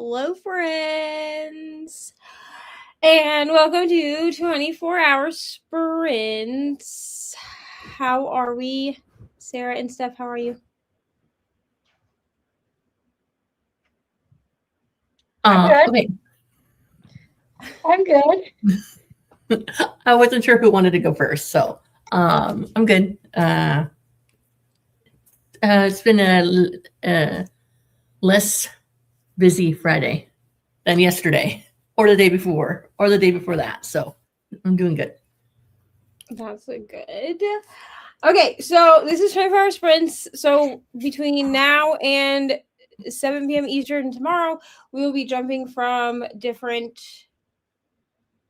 Hello, friends, and welcome to 24-hour sprints. How are we? Sarah and Steph, how are you? Okay. I'm good. I wasn't sure who wanted to go first, so I'm good. It's been a less busy Friday than yesterday, or the day before, or the day before that. So I'm doing good. That's good. Okay, so this is 24-hour sprints. So between now and 7 p.m. Eastern tomorrow, we will be jumping from different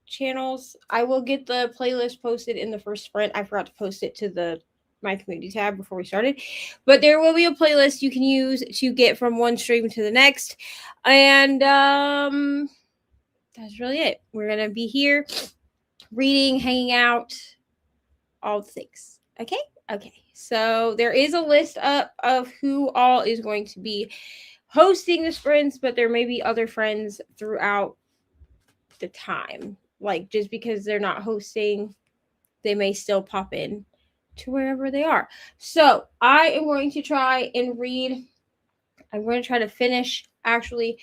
channels. I will get the playlist posted in the first sprint. I forgot to post it to the my community tab before we started, but there will be a playlist you can use to get from one stream to the next, and that's really it. We're gonna be here reading, hanging out, all the things. Okay, so there is a list up of who all is going to be hosting the sprints, but there may be other friends throughout the time. Like, just because they're not hosting, they may still pop in to wherever they are. So I am going to try and read. I'm going to try to finish actually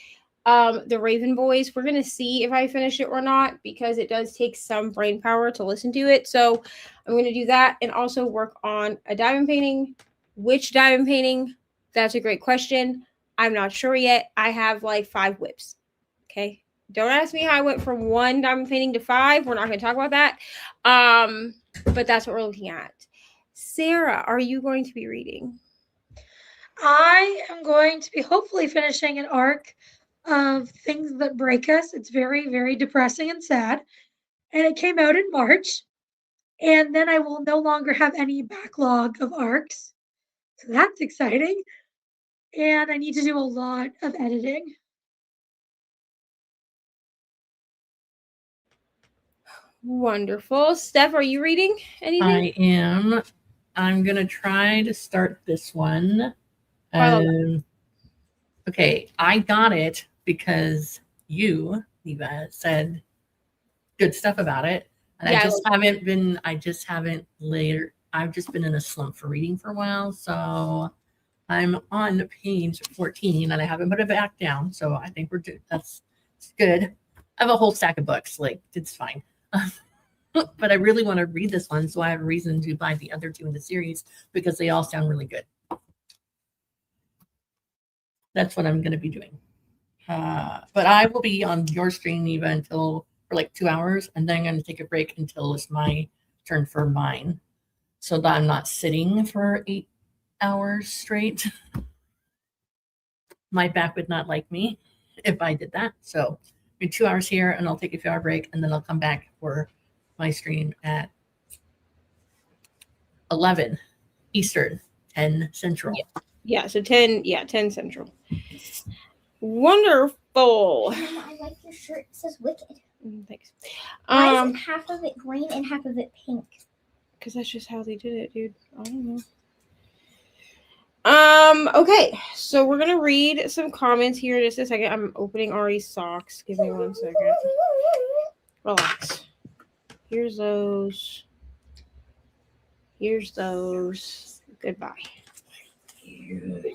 the Raven Boys. We're going to see if I finish it or not, because it does take some brain power to listen to it. So I'm going to do that and also work on a diamond painting. Which diamond painting? That's a great question. I'm not sure yet. I have like 5 whips. Okay. Don't ask me how I went from 1 diamond painting to 5. We're not going to talk about that. But that's what we're looking at. Sarah, are you going to be reading? I am going to be hopefully finishing an arc of Things That Break Us. It's very, very depressing and sad. And it came out in March. And then I will no longer have any backlog of arcs. So that's exciting. And I need to do a lot of editing. Wonderful. Steph, are you reading anything? I am. I'm going to try to start this one. Okay, I got it because you, Eva, said good stuff about it. And yeah, I've just been in a slump for reading for a while. So I'm on page 14 and I haven't put it back down. So I think that's good. I have a whole stack of books. Like, it's fine. But I really want to read this one. So I have a reason to buy the other 2 in the series because they all sound really good. That's what I'm going to be doing. But I will be on your stream, Eva, for like 2 hours. And then I'm going to take a break until it's my turn for mine. So that I'm not sitting for 8 hours straight. My back would not like me if I did that. So 2 hours here and I'll take a few hour break and then I'll come back for my stream at 11 Eastern, 10 Central. Yeah, so 10 Central. Wonderful. I like your shirt. It says Wicked. Thanks. Why is half of it green and half of it pink? Because that's just how they did it, dude. I don't know. Okay, so we're gonna read some comments here in just a second. I'm opening Ari's socks. Give me 1 second. Relax. Here's those. Goodbye.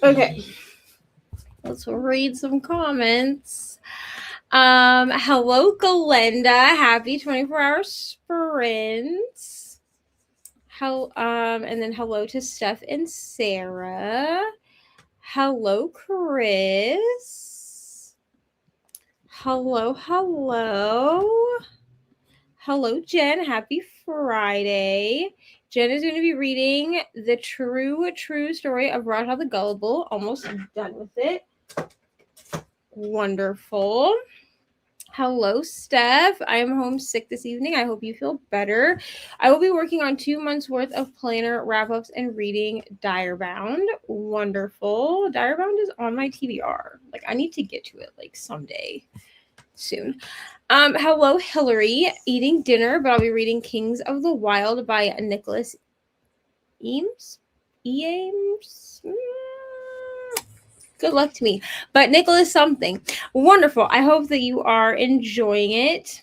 Okay. Let's read some comments. Hello, Glenda. Happy 24-hour sprints. And then hello to Steph and Sarah. Hello, Chris. Hello. Hello, Jen. Happy Friday. Jen is going to be reading The True Story of Raja the Gullible. Almost done with it. Wonderful. Hello, Steph. I am homesick this evening. I hope you feel better. I will be working on 2 months worth of planner wrap-ups and reading Direbound. Wonderful. Direbound is on my TBR. Like, I need to get to it like someday soon. Hello, Hillary. Eating dinner, but I'll be reading Kings of the Wild by Nicholas Eames. Good luck to me. But Nicholas something. Wonderful. I hope that you are enjoying it.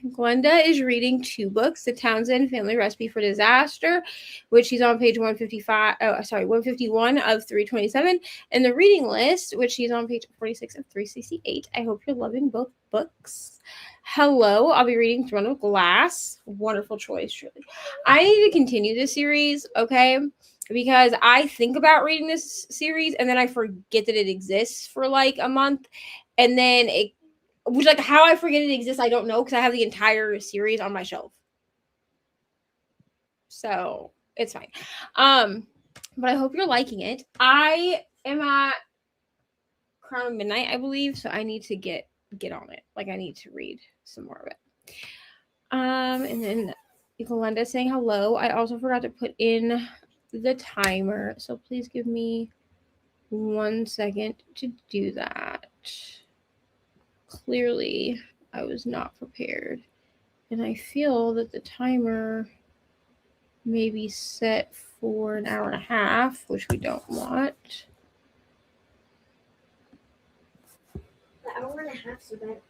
Glenda is reading 2 books, The Townsend Family Recipe for Disaster, which she's on page 151 of 327, and the reading list, which she's on page 46 of 368. I hope you're loving both books. Hello, I'll be reading Throne of Glass. Wonderful choice, truly. I need to continue this series, okay? Because I think about reading this series and then I forget that it exists for like a month, and then which, like, how I forget it exists, I don't know, because I have the entire series on my shelf. So it's fine. But I hope you're liking it. I am at Crown of Midnight, I believe, so I need to get on it. Like, I need to read some more of it. And then Yolanda saying hello. I also forgot to put in the timer, so please give me 1 second to do that. Clearly, I was not prepared. And I feel that the timer may be set for an hour and a half, which we don't want. The hour and a half, so that.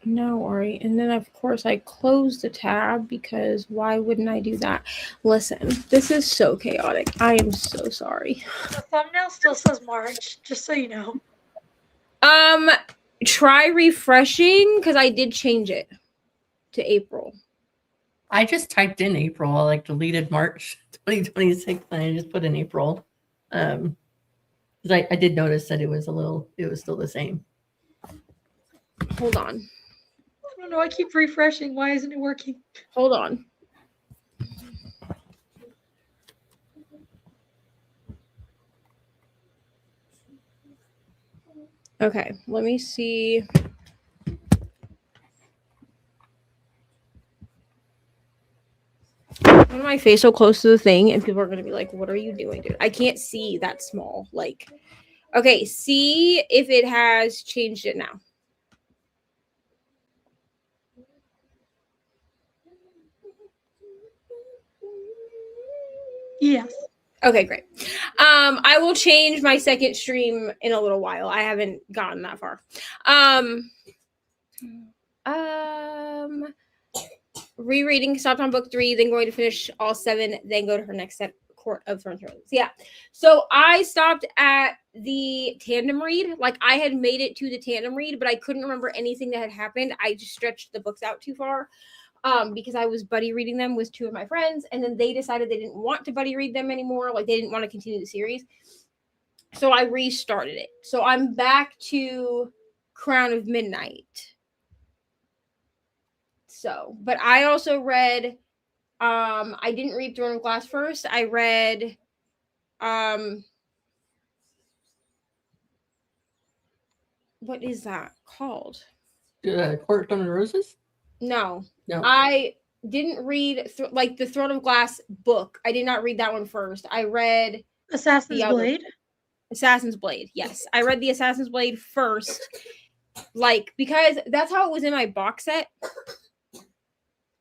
No, Ari. And then, of course, I closed the tab because why wouldn't I do that? Listen, this is so chaotic. I am so sorry. The thumbnail still says March, just so you know. Try refreshing because I did change it to April. I just typed in April. I like deleted March 2026 and I just put in April. I did notice that it was still the same. Hold on. I don't know. I keep refreshing. Why isn't it working? Hold on. Okay, let me see. Put my face so close to the thing, and people are gonna be like, "What are you doing, dude?" I can't see that small. Like, okay, see if it has changed it now. Yes. Okay, great. I will change my second stream in a little while. I haven't gotten that far. Rereading, stopped on book 3, then going to finish all 7, then go to her next step, Court of Thorns. Yeah. So I stopped at the tandem read. Like, I had made it to the tandem read, but I couldn't remember anything that had happened. I just stretched the books out too far. Because I was buddy reading them with 2 of my friends, and then they decided they didn't want to buddy read them anymore. Like, they didn't want to continue the series. So I restarted it. So I'm back to Crown of Midnight. So, but I also read, I didn't read Throne of Glass first. I read, what is that called? Court of Thorn and Roses? No. No. I didn't read like the Throne of Glass book. I did not read that one first. I read Assassin's Blade. Assassin's Blade. Yes. I read the Assassin's Blade first. Like, because that's how it was in my box set.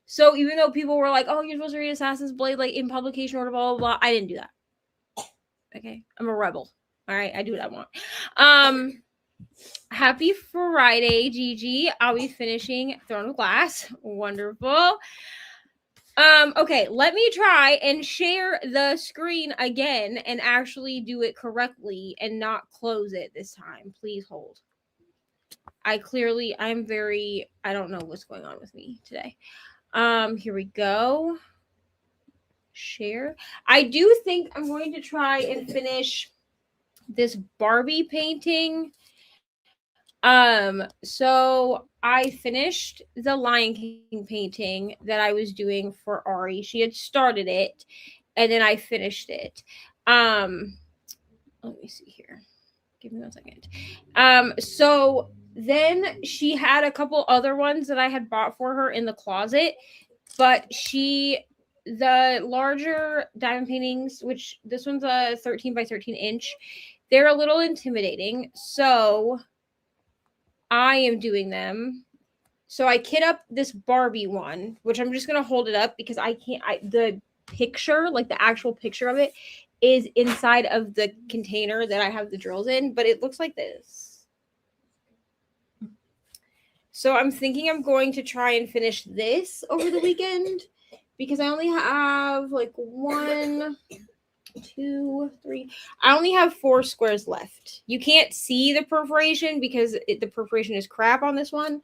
So even though people were like, "Oh, you're supposed to read Assassin's Blade like in publication order, blah blah blah," I didn't do that. Okay. I'm a rebel. All right. I do what I want. Happy Friday, Gigi. I'll be finishing Throne of Glass. Wonderful. Okay, let me try and share the screen again and actually do it correctly and not close it this time. Please hold. I don't know what's going on with me today. Here we go. Share. I do think I'm going to try and finish this Barbie painting. So I finished the Lion King painting that I was doing for Ari. She had started it, and then I finished it. Let me see here. Give me 1 second. So then she had a couple other ones that I had bought for her in the closet, but the larger diamond paintings, which this one's a 13 by 13 inch, they're a little intimidating. So I am doing them. So I kit up this Barbie one, which I'm just going to hold it up because the picture, like the actual picture of it, is inside of the container that I have the drills in, but it looks like this. So I'm thinking I'm going to try and finish this over the weekend because I only have like 1, 2, 3. I only have 4 squares left. You can't see the perforation because the perforation is crap on this one.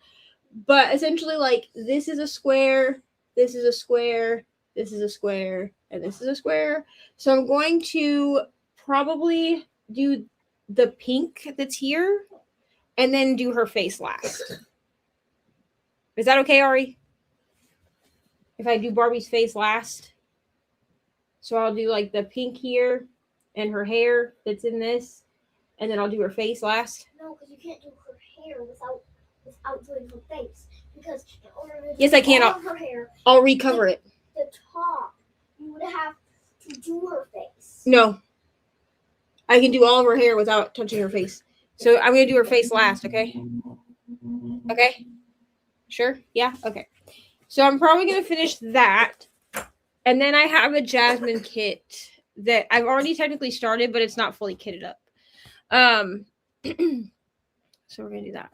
But essentially, like, this is a square, this is a square, this is a square, and this is a square. So I'm going to probably do the pink that's here and then do her face last. Is that okay, Ari? If I do Barbie's face last? So I'll do like the pink here and her hair that's in this, and then I'll do her face last. No, because you can't do her hair without doing her face. Because in order to do Yes, I can. all of her hair, I'll recover it. the top, you would have to do her face. No. I can do all of her hair without touching her face. So I'm going to do her face last, okay? Okay? Sure? Yeah? Okay. So I'm probably going to finish that. And then I have a Jasmine kit that I've already technically started, but it's not fully kitted up. So we're going to do that.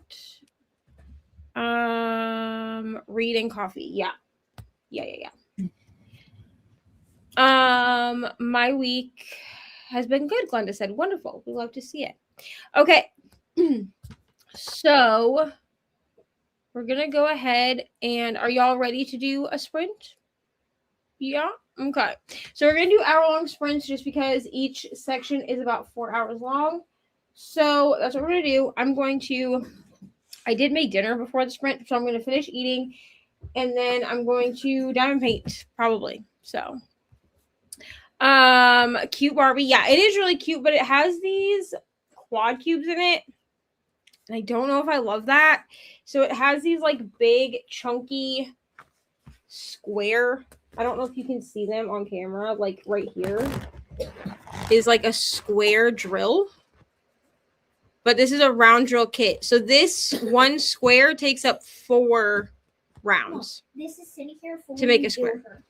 Read and coffee. Yeah. My week has been good, Glenda said. Wonderful. We love to see it. Okay. So we're going to go ahead and are y'all ready to do a sprint? Yeah. Okay. So we're going to do hour-long sprints just because each section is about 4 hours long. So that's what we're going to do. I did make dinner before the sprint, so I'm going to finish eating and then I'm going to diamond paint probably. So cute Barbie. Yeah, it is really cute, but it has these quad cubes in it. And I don't know if I love that. So it has these like big chunky square. I don't know if you can see them on camera. Like right here is like a square drill. But this is a round drill kit. So this one square takes up 4 rounds. This is sitting here for to make a square.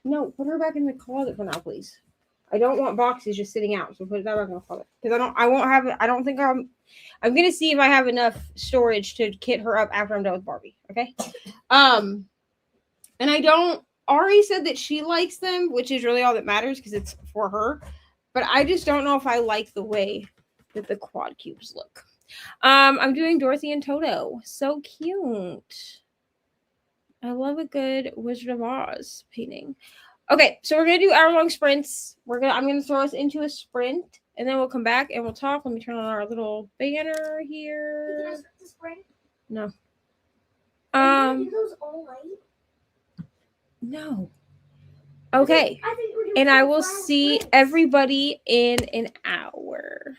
No, put her back in the closet for now, please. I don't want boxes just sitting out, so put that back in the closet. Because I'm gonna see if I have enough storage to kit her up after I'm done with Barbie. Okay. And Ari said that she likes them, which is really all that matters because it's for her. But I just don't know if I like the way that the quad cubes look. I'm doing Dorothy and Toto. So cute. I love a good Wizard of Oz painting. Okay, so we're gonna do hour-long sprints. I'm gonna throw us into a sprint, and then we'll come back and we'll talk. Let me turn on our little banner here. Can I start the sprint? No. Are you gonna do those all night? No. Okay. And I will see everybody in an hour.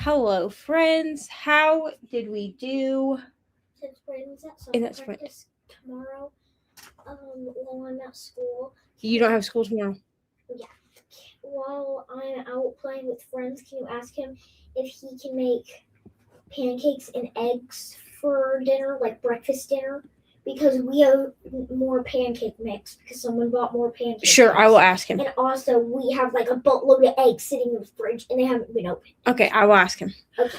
Hello, friends. How did we do? Since Brandon's at In summer that sprint. practice tomorrow, while I'm at school. You don't have school tomorrow. While I'm out playing with friends, can you ask him if he can make pancakes and eggs for dinner, like breakfast dinner? Because we have more pancake mix because someone bought more pancakes. Sure, I will ask him. And also, we have like a boatload of eggs sitting in the fridge, and they haven't been opened. Okay, I will ask him. Okay.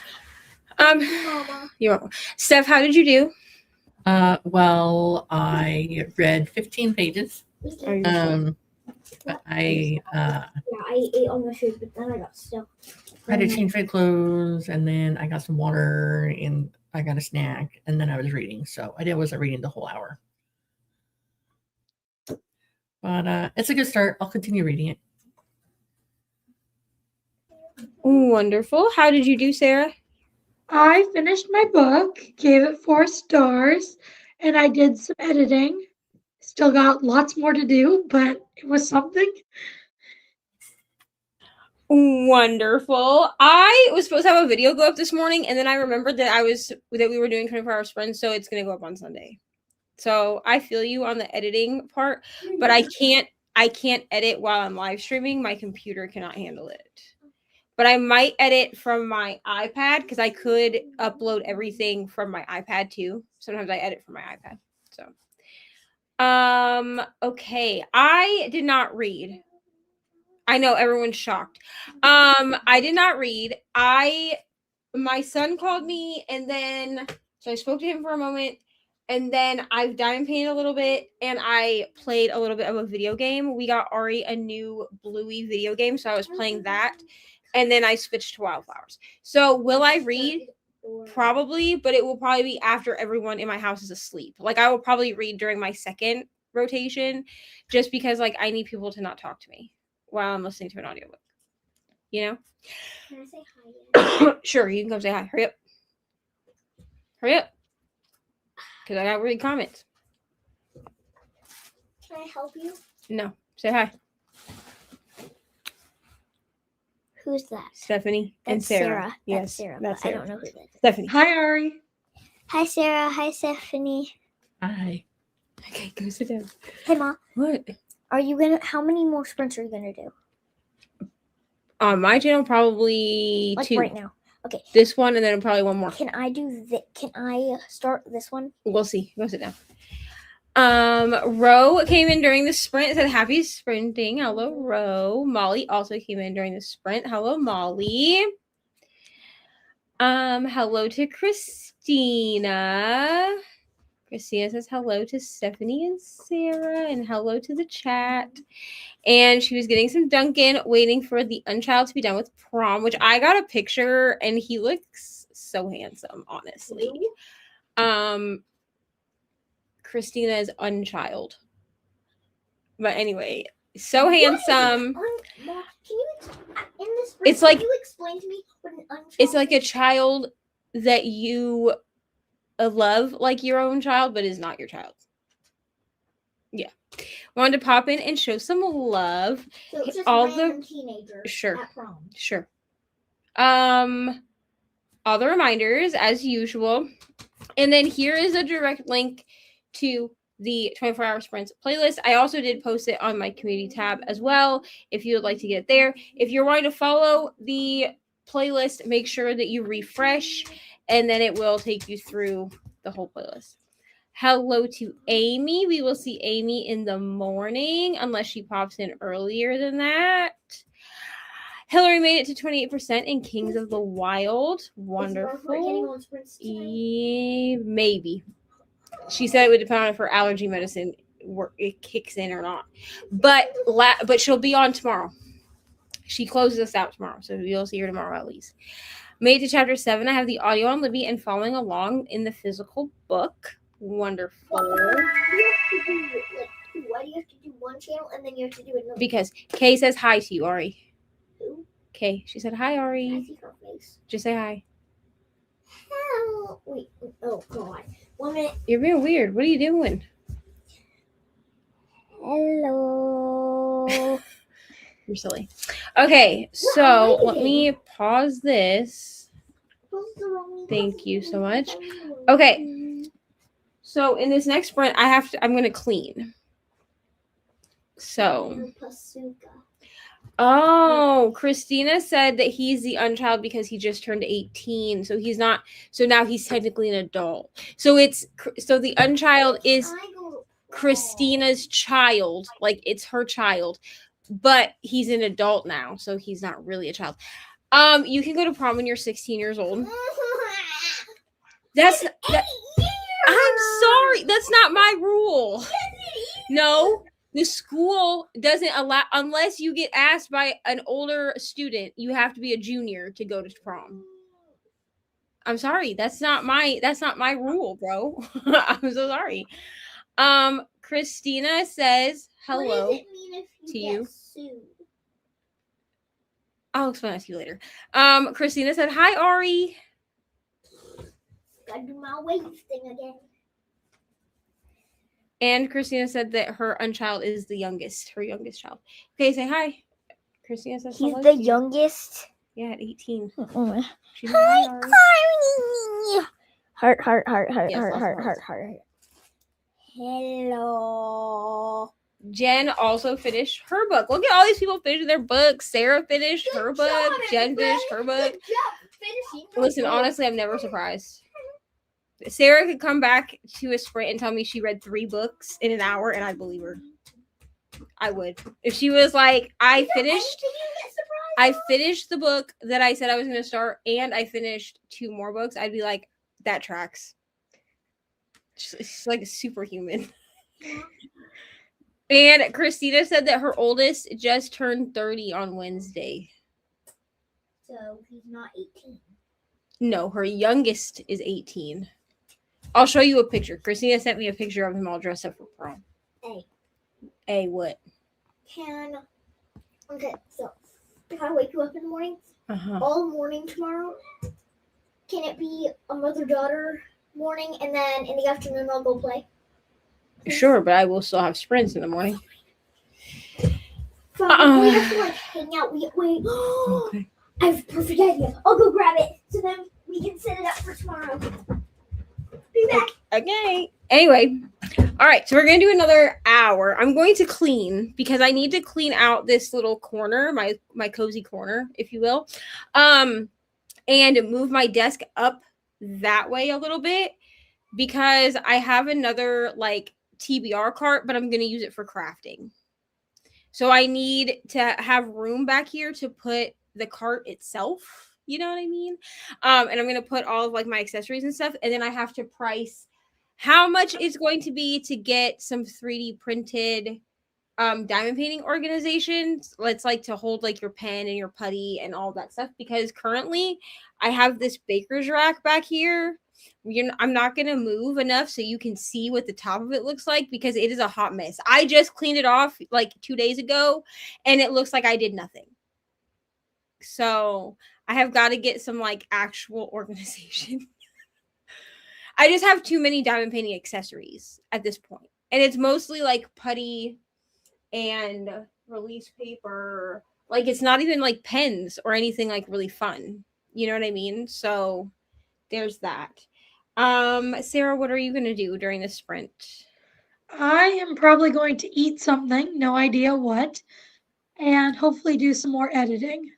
Mama. You're welcome. Steph, how did you do? Well, I read 15 pages. But I ate all my food, but then I got stuck. I had to change my clothes, and then I got some water, and I got a snack, and then I was reading. So I wasn't reading the whole hour. But it's a good start. I'll continue reading it. Wonderful. How did you do, Sarah? I finished my book, gave it 4 stars, and I did some editing. Still got lots more to do, but it was something. Wonderful. I was supposed to have a video go up this morning, and then I remembered that we were doing 24-hour sprints, so it's gonna go up on Sunday. So I feel you on the editing part, but I can't edit while I'm live streaming. My computer cannot handle it. But I might edit from my iPad because I could upload everything from my iPad too. Sometimes I edit from my iPad. So okay. I did not read. I know everyone's shocked. I did not read. My son called me, and then so I spoke to him for a moment, and then I've diamond painted a little bit, and I played a little bit of a video game. We got Ari a new Bluey video game, so I was playing that, and then I switched to Wildflowers. So will I read? Probably, but it will probably be after everyone in my house is asleep. Like I will probably read during my second rotation, just because like I need people to not talk to me while I'm listening to an audiobook. You know? Can I say hi yet? Sure, you can come say hi. Hurry up. Hurry up. Because I gotta read comments. Can I help you? No. Say hi. Who's that? Stephanie and That's Sarah. Yes, That's Sarah. that's But I Sarah. don't know who that is. Stephanie. Hi, Ari. Hi, Sarah. Hi, Stephanie. Hi. Okay, go sit down. Hey, Ma. What? How many more sprints are you gonna do? On my channel, probably Like 2. right now. Okay. This one, and then probably one more. Can I start this one? We'll see. Go sit down. Ro came in during the sprint, said happy sprinting. Hello, Ro. Molly also came in during the sprint. Hello, Molly. Hello to Christina. Christina says hello to Stephanie and Sarah, and hello to the chat. And she was getting some Dunkin', waiting for the unchild to be done with prom, which I got a picture, and he looks so handsome, honestly. Christina is unchild. But anyway, so handsome. Ma, can you in this? It's like- can you explain to me what an unchild? It's like a child that you love like your own child, but is not your child. Yeah. Wanted to pop in and show some love. So it's just all random the- teenagers Sure. at prom. Sure. All the reminders as usual. And then here is a direct link to the 24-hour sprints playlist. I also did post it on my community tab as well if you would like to get it there. If you're wanting to follow the playlist, make sure that you refresh, and then it will take you through the whole playlist. Hello to Amy. We will see Amy in the morning unless she pops in earlier than that. Hillary made it to 28% in Kings of the Wild. Wonderful. Yeah, maybe. She said it would depend on if her allergy medicine it kicks in or not. But she'll be on tomorrow. She closes us out tomorrow, so you'll see her tomorrow at least. Made it to chapter 7. I have the audio on Libby and following along in the physical book. Wonderful. Why do you have to do one channel and then you have to do another? Because Kay says hi to you, Ari. Who? Kay. She said hi, I Ari. see her face. Just say hi. Hello. Wait. Oh God. 1 minute. You're being weird. What are you doing? Hello. You're silly. Okay, so let me pause this. Thank you so much. Okay. So in this next sprint, I'm going to clean. So. Oh, Christina said that he's the unchild because he just turned 18. So he's not. So now he's technically an adult. So the unchild is Christina's child. Like it's her child, but he's an adult now. So he's not really a child. You can go to prom when you're 16 years old. I'm sorry. That's not my rule. No. The school doesn't allow, unless you get asked by an older student, you have to be a junior to go to prom. I'm sorry. That's not my rule, bro. I'm so sorry. Christina says hello what does it mean if to you. you. Get sued? I'll explain that to you later. Christina said, hi, Ari. Gotta do my wave thing again. And Christina said that her unchild is her youngest child. Okay, say hi. Christina says he's hello the to you. youngest. Yeah, at 18. Oh. She's hi, Ari. Heart. Yes, Heart. Hello. Jen also finished her book. Look at all these people finishing their books. Sarah finished her book. Jen finished her book. Listen, honestly, I'm never surprised. Sarah could come back to a sprint and tell me she read 3 books in an hour, and I'd believe her. I would. If she was like, I finished the book that I said I was going to start, and I finished 2 more books, I'd be like, that tracks. She's like a superhuman. And Christina said that her oldest just turned 30 on Wednesday. So he's not 18. No, her youngest is 18. I'll show you a picture. Christina sent me a picture of him all dressed up for prom. A what? Okay, so if I wake you up in the morning, all morning tomorrow, can it be a mother-daughter morning and then in the afternoon I'll go play? Sure, but I will still have sprints in the morning. Fine, we have to like hang out. Wait. Okay. I have a perfect idea. I'll go grab it so then we can set it up for tomorrow. Be back. Okay. Anyway, all right. So we're gonna do another hour. I'm going to clean because I need to clean out this little corner, my cozy corner, if you will, and move my desk up that way a little bit because I have another like TBR cart, but I'm gonna use it for crafting. So I need to have room back here to put the cart itself. You know what I mean? And I'm going to put all of like my accessories and stuff. And then I have to price how much it's going to be to get some 3D printed diamond painting organizations. Let's like to hold like your pen and your putty and all that stuff. Because currently I have this baker's rack back here. I'm not going to move enough so you can see what the top of it looks like because it is a hot mess. I just cleaned it off like 2 days ago and it looks like I did nothing. So I have got to get some like actual organization. I just have too many diamond painting accessories at this point. And it's mostly like putty and release paper. Like it's not even like pens or anything like really fun. You know what I mean? So there's that. Sarah, what are you going to do during this sprint? I am probably going to eat something, no idea what, and hopefully do some more editing.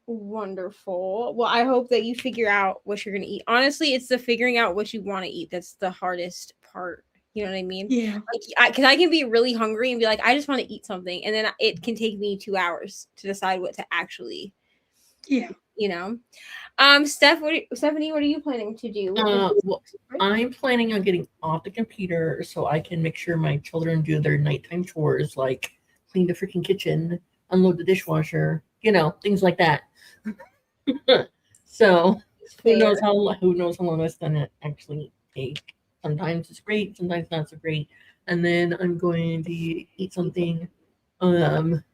Wonderful. Well, I hope that you figure out what you're going to eat. Honestly, it's the figuring out what you want to eat that's the hardest part. You know what I mean? Yeah. Like, because I can be really hungry and be like, I just want to eat something. And then it can take me 2 hours to decide what to actually, you know? Stephanie, what are you planning to do? Well, I'm planning on getting off the computer so I can make sure my children do their nighttime chores, like clean the freaking kitchen, unload the dishwasher, things like that. So who knows how long that's gonna actually take. Sometimes it's great, sometimes not so great. And then I'm going to eat something, and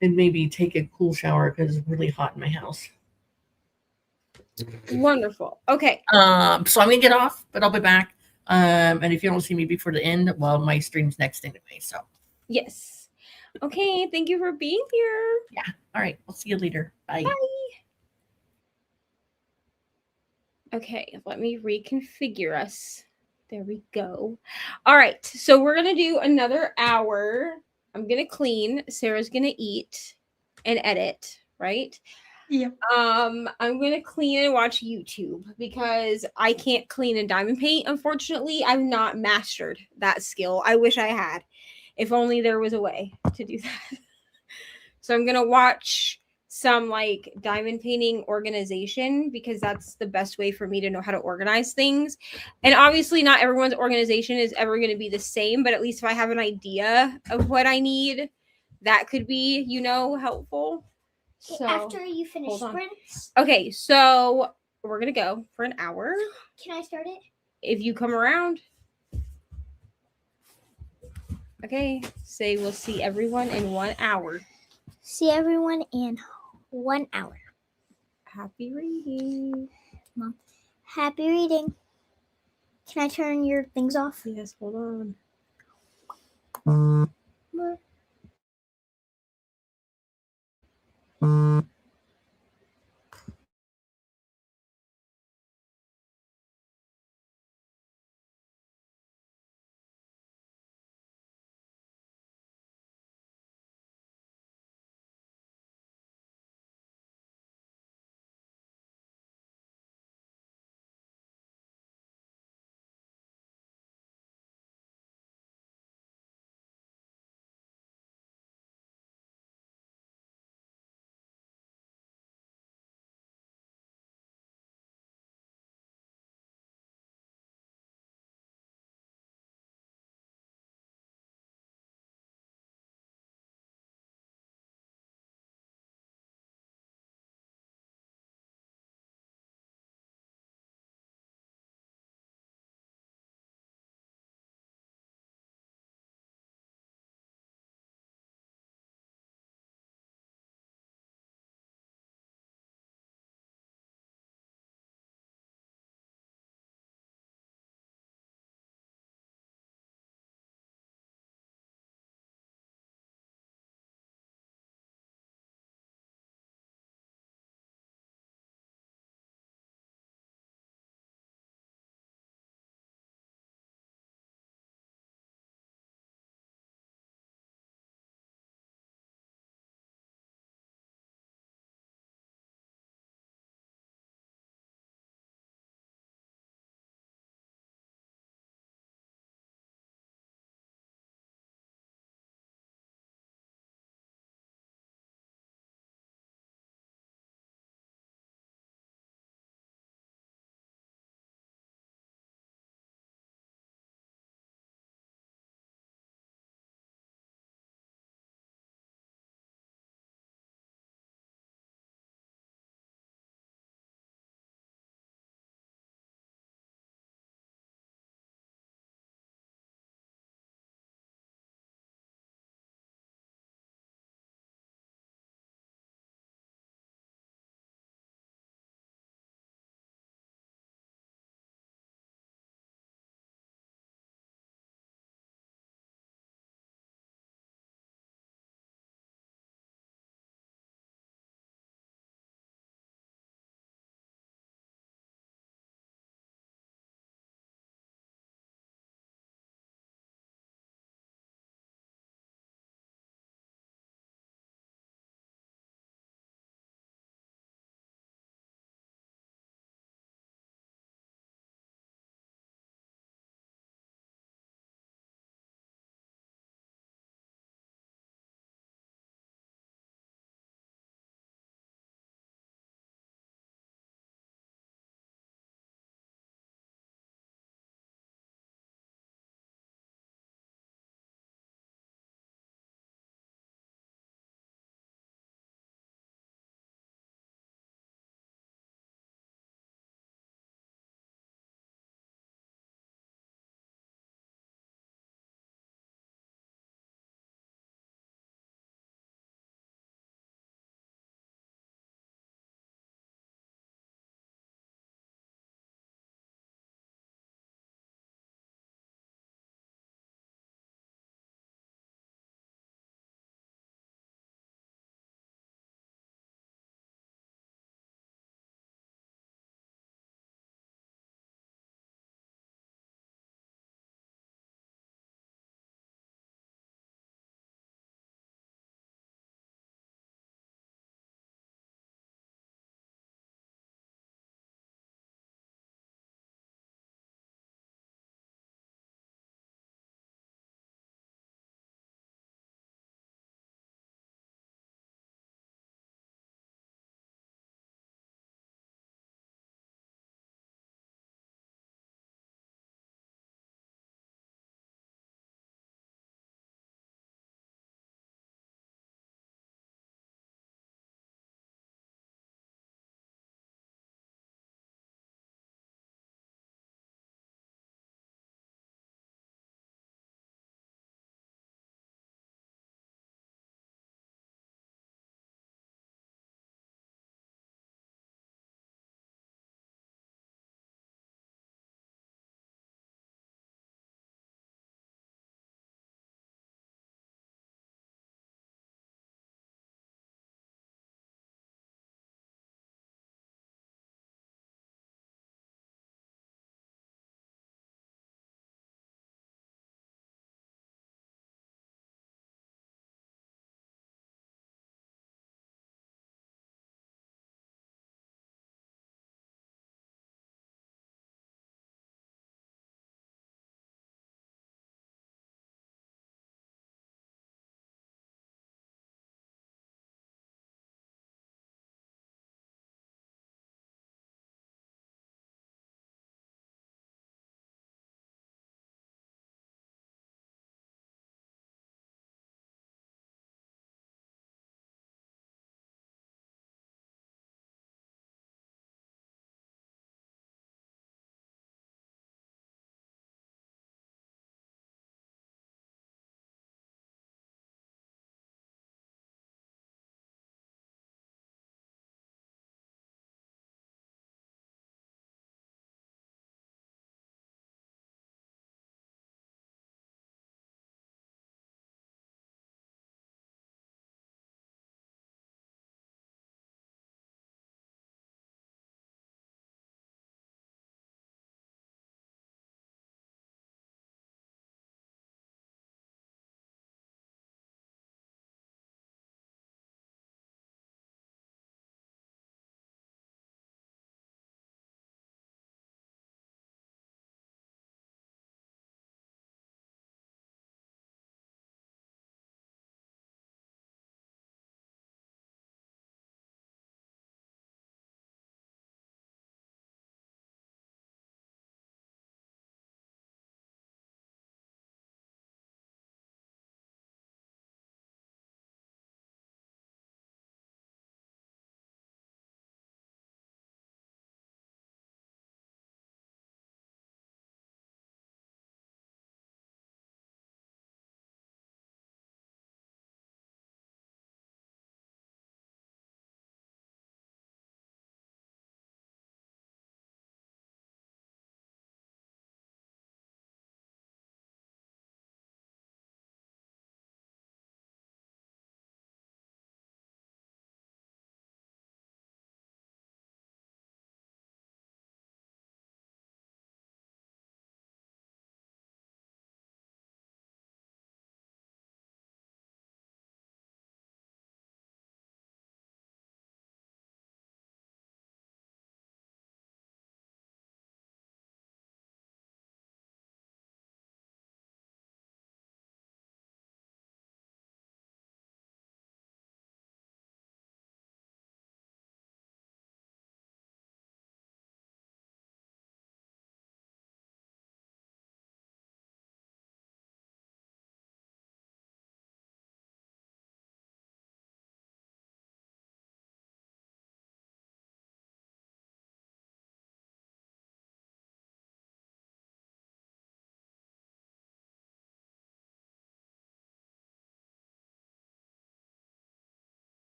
maybe take a cool shower because it's really hot in my house. Wonderful. Okay. So I'm gonna get off, but I'll be back. And if you don't see me before the end, well, my stream's next anyway. So yes. Okay. Thank you for being here. Yeah. All right. I'll see you later. Bye. Bye. Okay, let me reconfigure us. There we go. All right, so we're gonna do another hour. I'm gonna clean. Sarah's gonna eat and edit, right? Yep. I'm gonna clean and watch YouTube because I can't clean and diamond paint. Unfortunately, I've not mastered that skill. I wish I had. If only there was a way to do that. So I'm gonna watch some like diamond painting organization because that's the best way for me to know how to organize things. And obviously not everyone's organization is ever going to be the same, but at least if I have an idea of what I need, that could be, helpful. Okay, So after you finish hold on. sprints, Okay, so we're going to go for an hour. can I start it? If you come around. Okay, say we'll see everyone in 1 hour. See everyone in 1 hour. Happy reading. Mom, happy reading. Can I turn your things off? Yes, hold on.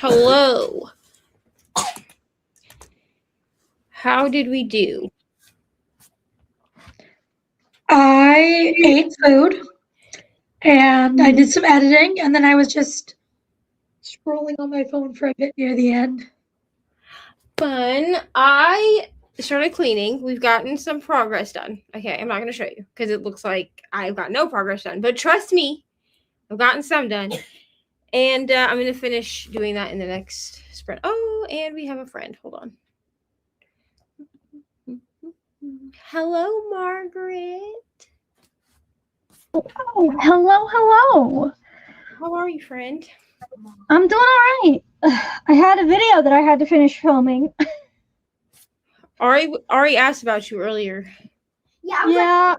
Hello. How did we do? I ate food and I did some editing, and then I was just scrolling on my phone for a bit near the end. Fun. I started cleaning. We've gotten some progress done. Okay, I'm not going to show you because it looks like I've got no progress done. But trust me, I've gotten some done. And I'm going to finish doing that in the next sprint. Oh, and we have a friend. Hold on. Hello, Margaret. Oh, hello. How are you, friend? I'm doing all right. I had a video that I had to finish filming. Ari asked about you earlier. Yeah. I was Yeah,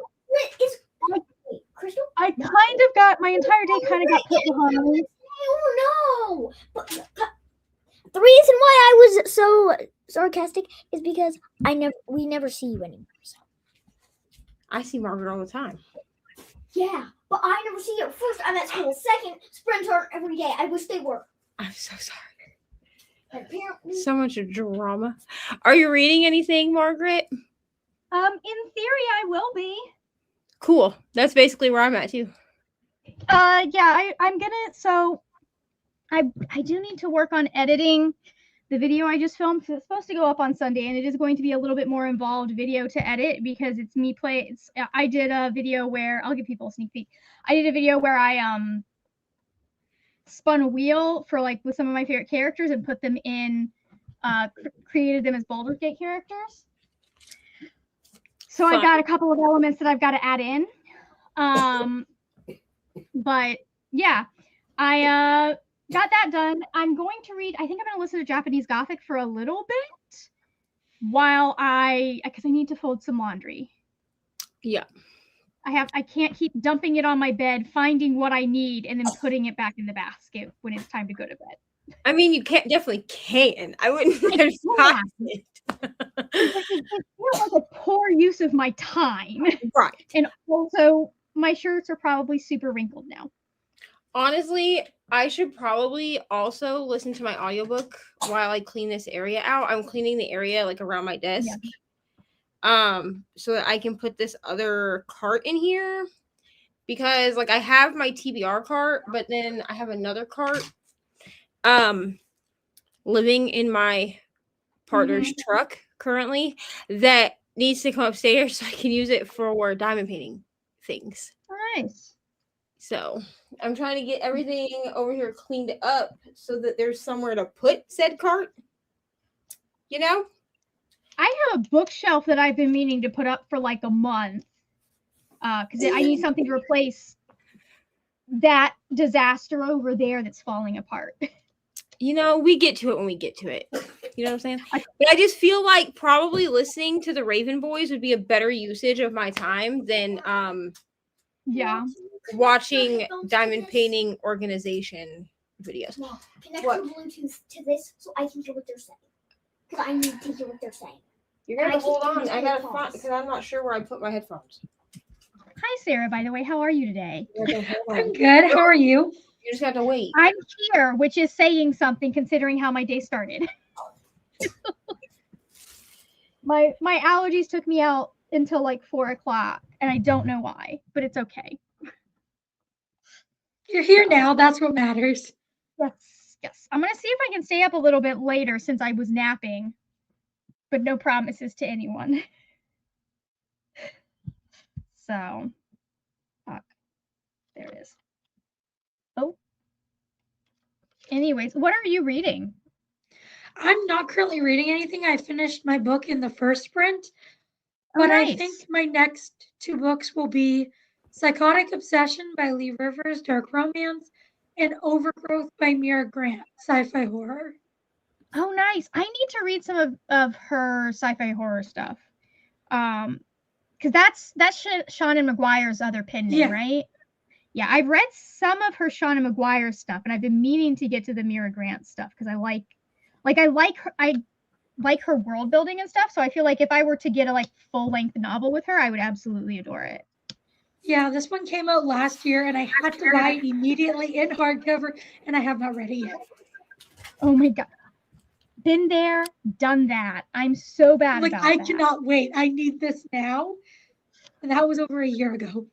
like, wait, Crystal? I kind of got my entire day kind of got put behind. Oh no! But the reason why I was so sarcastic is because we never see you anymore. So. I see Margaret all the time. Yeah, but I never see you. First, I'm at school. Second, sprinter every day. I wish they were. I'm so sorry. But apparently, So much drama. Are you reading anything, Margaret? In theory, I will be. Cool. That's basically where I'm at too. Yeah, I'm gonna. So, I do need to work on editing the video I just filmed. So it's supposed to go up on Sunday, and it is going to be a little bit more involved video to edit because it's me play. I did a video where I'll give people a sneak peek. I did a video where I spun a wheel for like with some of my favorite characters and put them in, created them as Baldur's Gate characters. So I've got a couple of elements that I've got to add in. But yeah, I got that done. I'm going to read, I think I'm going to listen to Japanese Gothic for a little bit while because I need to fold some laundry. Yeah. I can't keep dumping it on my bed, finding what I need, and then putting it back in the basket when it's time to go to bed. I mean, you definitely can. I wouldn't stop it. It feels like a poor use of my time. Right. And also, my shirts are probably super wrinkled now. Honestly, I should probably also listen to my audiobook while I clean this area out. I'm cleaning the area like around my desk. Yeah. So that I can put this other cart in here because like I have my TBR cart, but then I have another cart living in my partner's truck currently that needs to come upstairs so I can use it for diamond painting things. Nice. So I'm trying to get everything over here cleaned up so that there's somewhere to put said cart. You know? I have a bookshelf that I've been meaning to put up for like a month because I need something to replace that disaster over there that's falling apart. You know, we get to it when we get to it. You know what I'm saying? But I just feel like probably listening to the Raven Boys would be a better usage of my time than watching diamond painting organization videos. No, connect your Bluetooth to this so I can hear what they're saying. Because I need to hear what they're saying. You're going to hold on. I got to find because I'm not sure where I put my headphones. Hi, Sarah, by the way. How are you today? I'm good. How are you? You just have to wait. I'm here, which is saying something considering how my day started. My allergies took me out until like 4 o'clock, and I don't know why, but it's okay. You're here now. That's what matters. Yes. I'm going to see if I can stay up a little bit later since I was napping, but no promises to anyone. So, fuck. There it is. Oh. Anyways, what are you reading? I'm not currently reading anything. I finished my book in the first sprint, but nice. I think my next 2 books will be Psychotic Obsession by Lee Rivers, dark romance, and Overgrowth by Mira Grant, sci-fi horror. Oh, nice. I need to read some of her sci-fi horror stuff. Because that's Shannon McGuire's other pen name, right? Yeah, I've read some of her Shannon McGuire stuff, and I've been meaning to get to the Mira Grant stuff because I like her world building and stuff. So I feel like if I were to get a like full length novel with her, I would absolutely adore it. Yeah, this one came out last year, and I had to buy it immediately in hardcover, and I have not read it yet. Oh my God. Been there, done that. I'm so bad Like, about I that. cannot wait. I need this now. And that was over a year ago.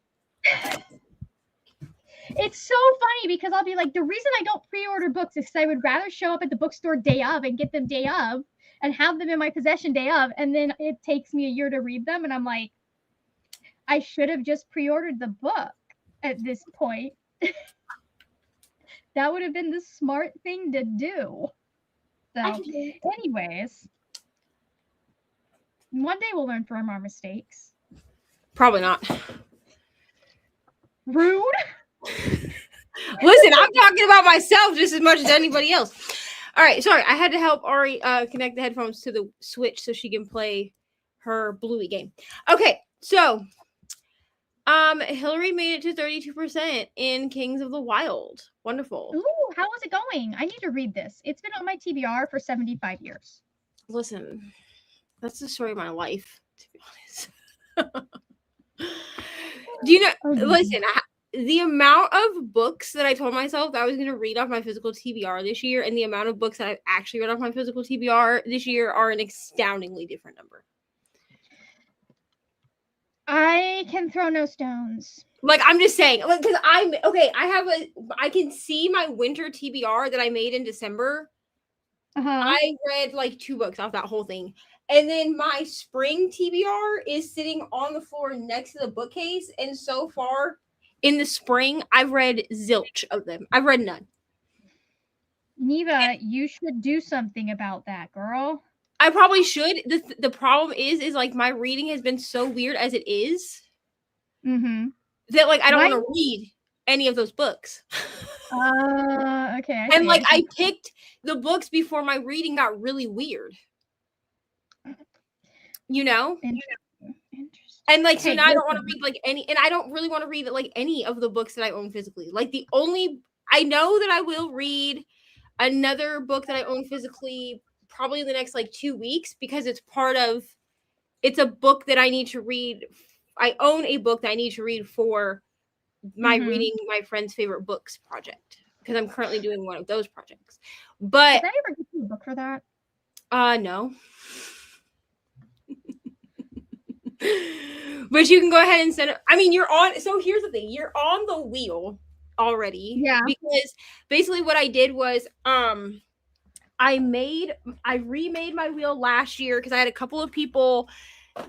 It's so funny because I'll be like, the reason I don't pre-order books is because I would rather show up at the bookstore day of and get them day of and have them in my possession day of, and then it takes me a year to read them, and I'm like, I should have just pre-ordered the book at this point. That would have been the smart thing to do. So, anyways, one day we'll learn from our mistakes. Probably not. Rude. Listen, I'm talking about myself just as much as anybody else. All right, sorry, I had to help Ari connect the headphones to the Switch so she can play her Bluey game. Okay, so Hillary made it to 32% in Kings of the Wild. Wonderful. Ooh, how is it going? I need to read this. It's been on my TBR for 75 years. Listen, that's the story of my life, to be honest. Do you know? Listen, the amount of books that I told myself that I was going to read off my physical TBR this year, and the amount of books that I've actually read off my physical TBR this year are an astoundingly different number. I can throw no stones. Like, I'm just saying, like, because I can see my winter TBR that I made in December. I read like 2 books off that whole thing. And then my spring TBR is sitting on the floor next to the bookcase. And so far in the spring, I've read zilch of them. I've read none. Neva, you should do something about that, girl. I probably should. The problem is like my reading has been so weird as it is. That like I don't want to read any of those books. Okay. And like I picked the books before my reading got really weird. You know? Interesting. And like so now I don't want to read like any, and I don't really want to read like any of the books that I own physically. Like I know that I will read another book that I own physically probably in the next like 2 weeks because it's a book that I need to read. I own a book that I need to read for my reading my friend's favorite books project because I'm currently doing one of those projects. But did I ever get you a book for that? No. But you can go ahead and send it. I mean, so here's the thing, you're on the wheel already. Yeah. Because basically what I did was I remade my wheel last year because I had a couple of people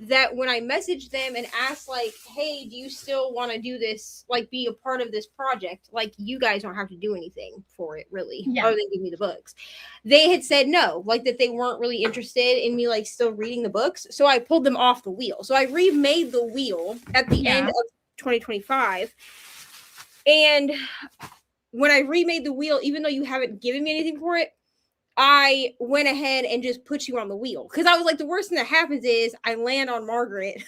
that when I messaged them and asked like, hey, do you still want to do this, like be a part of this project? Like you guys don't have to do anything for it really, other than give me the books. They had said no, like that they weren't really interested in me like still reading the books. So I pulled them off the wheel. So I remade the wheel at the end of 2025. And when I remade the wheel, even though you haven't given me anything for it, I went ahead and just put you on the wheel. Because I was like, the worst thing that happens is I land on Margaret.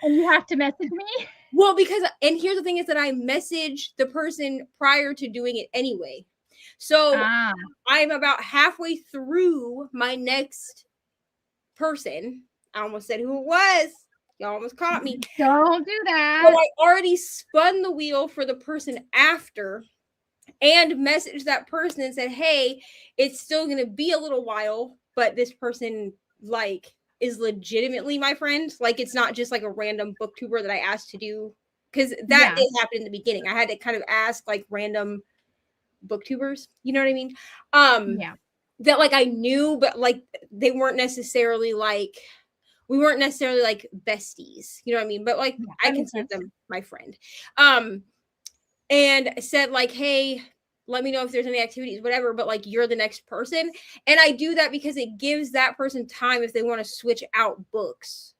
And you have to message me? Well, and here's the thing is that I messaged the person prior to doing it anyway. So I'm about halfway through my next person. I almost said who it was. Y'all almost caught me. Don't do that. So I already spun the wheel for the person after. And messaged that person and said, hey, it's still going to be a little while, but this person like is legitimately my friend. Like it's not just like a random booktuber that I asked to do. Because that did happen in the beginning. I had to kind of ask like random booktubers. You know what I mean? That like I knew, but like they weren't necessarily like, we weren't necessarily like besties. You know what I mean? But like I consider them my friend. And said like, hey, let me know if there's any activities, whatever, but like you're the next person. And I do that because it gives that person time if they want to switch out books.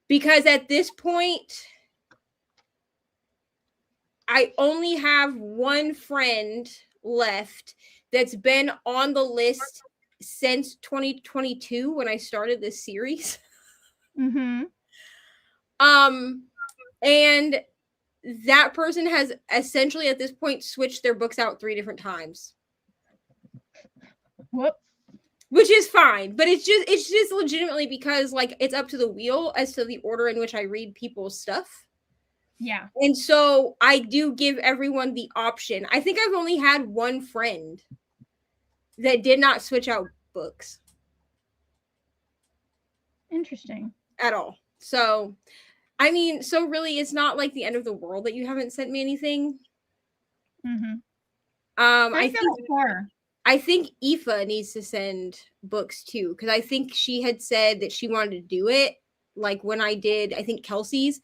Because at this point, I only have one friend left that's been on the list since 2022 when I started this series. And that person has essentially at this point switched their books out 3 different times. Which is fine, but it's just legitimately because like it's up to the wheel as to the order in which I read people's stuff. Yeah. And so I do give everyone the option. I think I've only had one friend that did not switch out books. Interesting. At all. So, I mean, so really, it's not like the end of the world that you haven't sent me anything. Mm-hmm. I think Aoife needs to send books too, because I think she had said that she wanted to do it. Like when I did, I think Kelsey's,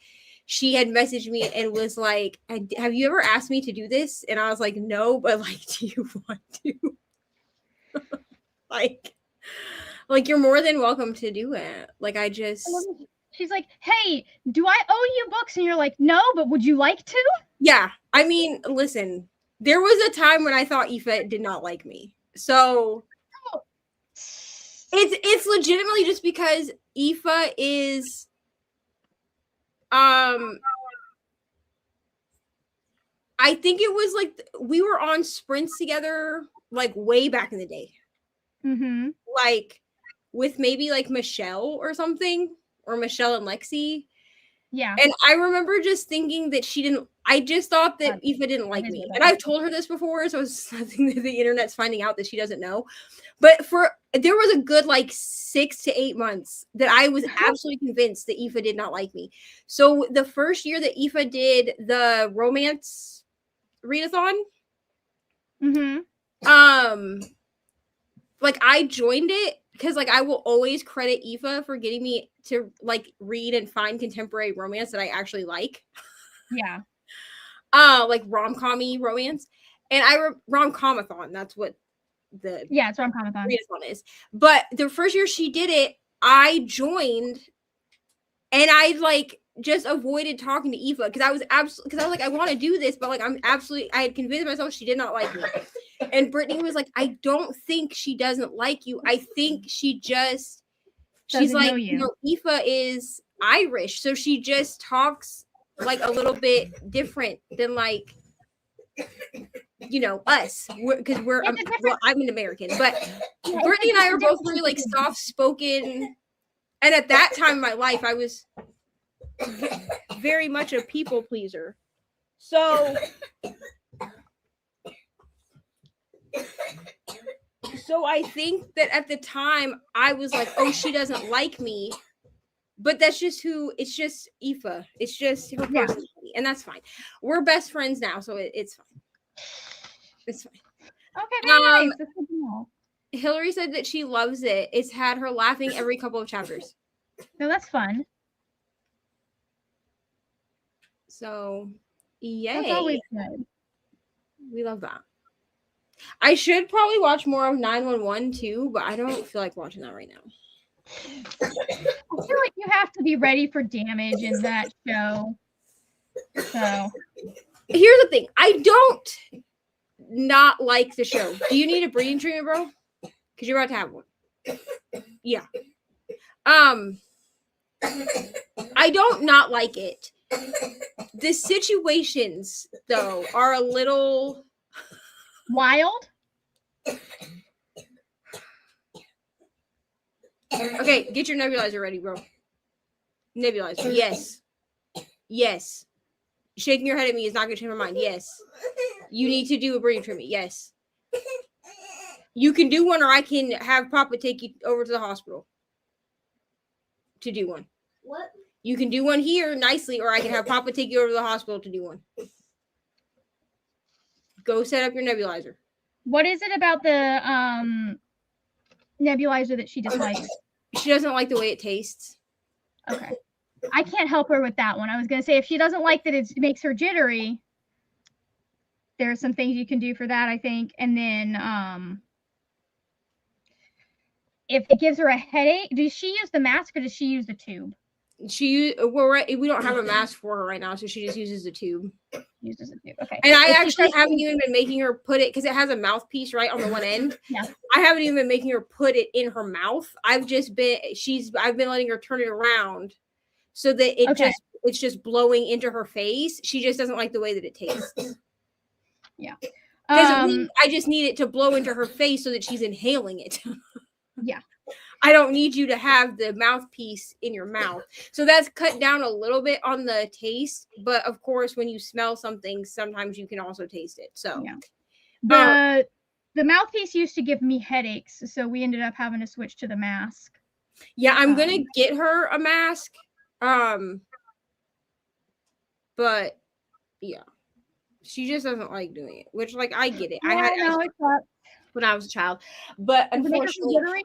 she had messaged me and was like, "Have you ever asked me to do this?" And I was like, "No, but like, do you want to?" like you're more than welcome to do it. Like I just. She's like, "Hey, do I owe you books?" And you're like, "No, but would you like to?" Yeah, I mean, listen. There was a time when I thought Aoife did not like me. So it's legitimately just because Aoife is I think it was like we were on sprints together like way back in the day. Mm-hmm. Like with maybe like Michelle or something, or Michelle and Lexi. Yeah. And I remember just thinking that she didn't, I just thought that Aoife didn't like me. And I've told her this before, so it's something that the internet's finding out that she doesn't know. But there was a good like 6 to 8 months that I was absolutely convinced that Aoife did not like me. So the first year that Aoife did the romance readathon, like I joined it because like I will always credit Aoife for getting me to like read and find contemporary romance that I actually like. Yeah. Like rom-com-y romance. And rom-comathon, that's what it's rom-comathon readathon is. But the first year she did it, I joined and I like just avoided talking to Aoife because I was like, I want to do this, but like I had convinced myself she did not like me. And Brittany was like, I don't think she doesn't like you. I think she just she's like, Aoife is Irish, so she just talks like a little bit different than like us, because I'm an American, but Brittany and I are both really like soft spoken, and at that time in my life I was very much a people pleaser. So I think that at the time I was like, oh, she doesn't like me. But that's just it's just Aoife. It's just her personality. And that's fine. We're best friends now, so it's fine. It's fine. Okay, very nice. That's good to know. Hillary said that she loves it. It's had her laughing every couple of chapters. No, that's fun. So, yay. That's always good. We love that. I should probably watch more of 911 too, but I don't feel like watching that right now. I feel like you have to be ready for damage in that show. So here's the thing. I don't not like the show. Do you need a breeding treatment, bro? Because you're about to have one. Yeah. I don't not like it. The situations, though, are a little wild. Okay, get your nebulizer ready, bro. Nebulizer, yes. Shaking your head at me is not going to change my mind. Yes. You need to do a breeding treatment. Yes. You can do one, or I can have Papa take you over to the hospital to do one. What? You can do one here nicely, or I can have Papa take you over to the hospital to do one. Go set up your nebulizer. What is it about the nebulizer that she dislikes? She doesn't like the way it tastes. Okay. I can't help her with that one. I was going to say, if she doesn't like that it makes her jittery, there are some things you can do for that, I think. And then if it gives her a headache, does she use the mask or does she use the tube? We don't have a mask for her right now, so she just uses the tube. Uses the tube. Okay. And I actually haven't even been making her put it, because it has a mouthpiece right on the one end. Yeah. I haven't even been making her put it in her mouth. I've been letting her turn it around so that it's just blowing into her face. She just doesn't like the way that it tastes. Yeah. Because I just need it to blow into her face so that she's inhaling it. Yeah. I don't need you to have the mouthpiece in your mouth. So that's cut down a little bit on the taste. But of course, when you smell something, sometimes you can also taste it. So yeah. the mouthpiece used to give me headaches, so we ended up having to switch to the mask. Yeah, I'm gonna get her a mask. But yeah, she just doesn't like doing it, which like I get it. I had asthma when I was a child, but unfortunately,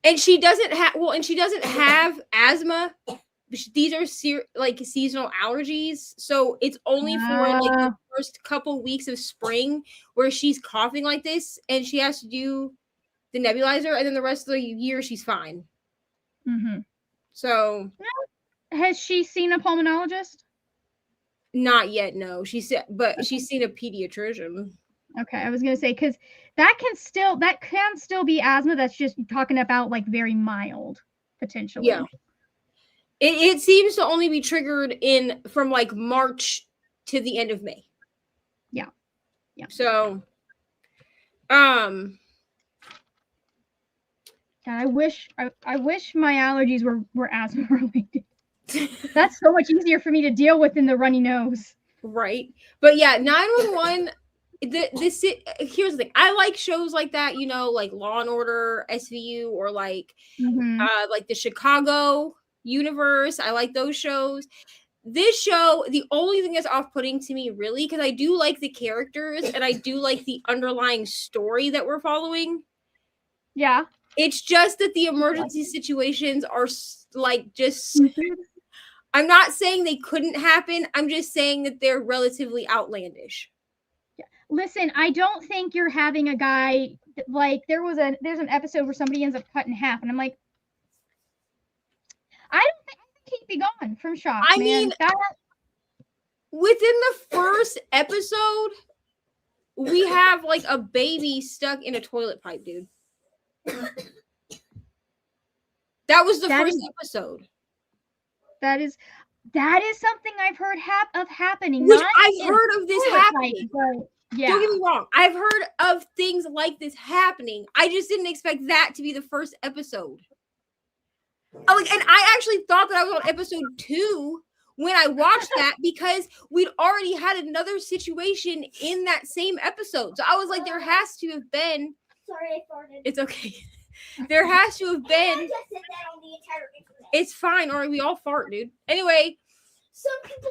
and she doesn't have asthma. These are like seasonal allergies, so it's only for like the first couple weeks of spring where she's coughing like this, and she has to do the nebulizer, and then the rest of the year she's fine. Mm-hmm. So, has she seen a pulmonologist? Not yet, no. But she's seen a pediatrician. Okay, I was gonna say because that can still be asthma. That's just talking about like very mild, potentially. Yeah. It seems to only be triggered from like March to the end of May. Yeah. Yeah. So, God, I wish my allergies were asthma related. That's so much easier for me to deal with than the runny nose. Right. But yeah, 911. Here's the thing. I like shows like that, like Law and Order, SVU, or like the Chicago universe. I like those shows. This show, the only thing that's off-putting to me, really, because I do like the characters and I do like the underlying story that we're following. Yeah. It's just that the emergency situations are like just. I'm not saying they couldn't happen. I'm just saying that they're relatively outlandish. Yeah. Listen, I don't think you're having a guy like there's an episode where somebody ends up cut in half, and I'm like, I think he'd be gone from shock. I mean, within the first episode, we have like a baby stuck in a toilet pipe, dude. That was the first episode. That is something I've heard of happening. Which I've heard of this happening. Yeah. Don't get me wrong. I've heard of things like this happening. I just didn't expect that to be the first episode. And I actually thought that I was on episode 2 when I watched that because we'd already had another situation in that same episode. So I was like, there has to have been. Sorry, I farted. It's okay. There has to have been. I just said that on the entire internet. It's fine, or we all fart, dude. Anyway, some people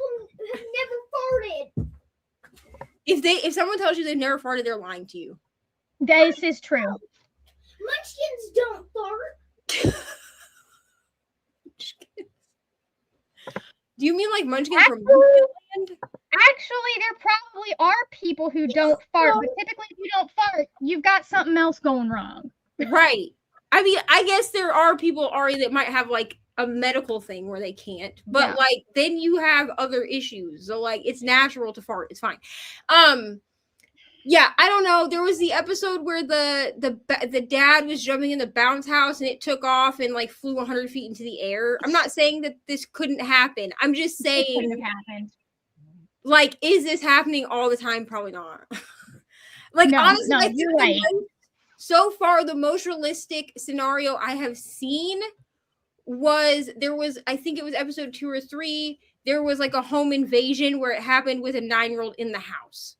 have never farted. If someone tells you they've never farted, they're lying to you. This is true. Munchkins don't fart. Do you mean like Munchkins from Actually, there probably are people who don't fart, but typically if you don't fart, you've got something else going wrong. Right. I mean, I guess there are people, Ari, that might have like a medical thing where they can't, but like then you have other issues. So like it's natural to fart. It's fine. Yeah, I don't know. There was the episode where the dad was jumping in the bounce house and it took off and like flew 100 feet into the air. I'm not saying that this couldn't happen. I'm just saying, it couldn't have happened. Like, is this happening all the time? Probably not. Like, no, honestly, no, I think you're right. So far, the most realistic scenario I have seen was I think it was episode 2 or 3. There was like a home invasion where it happened with a 9-year-old in the house.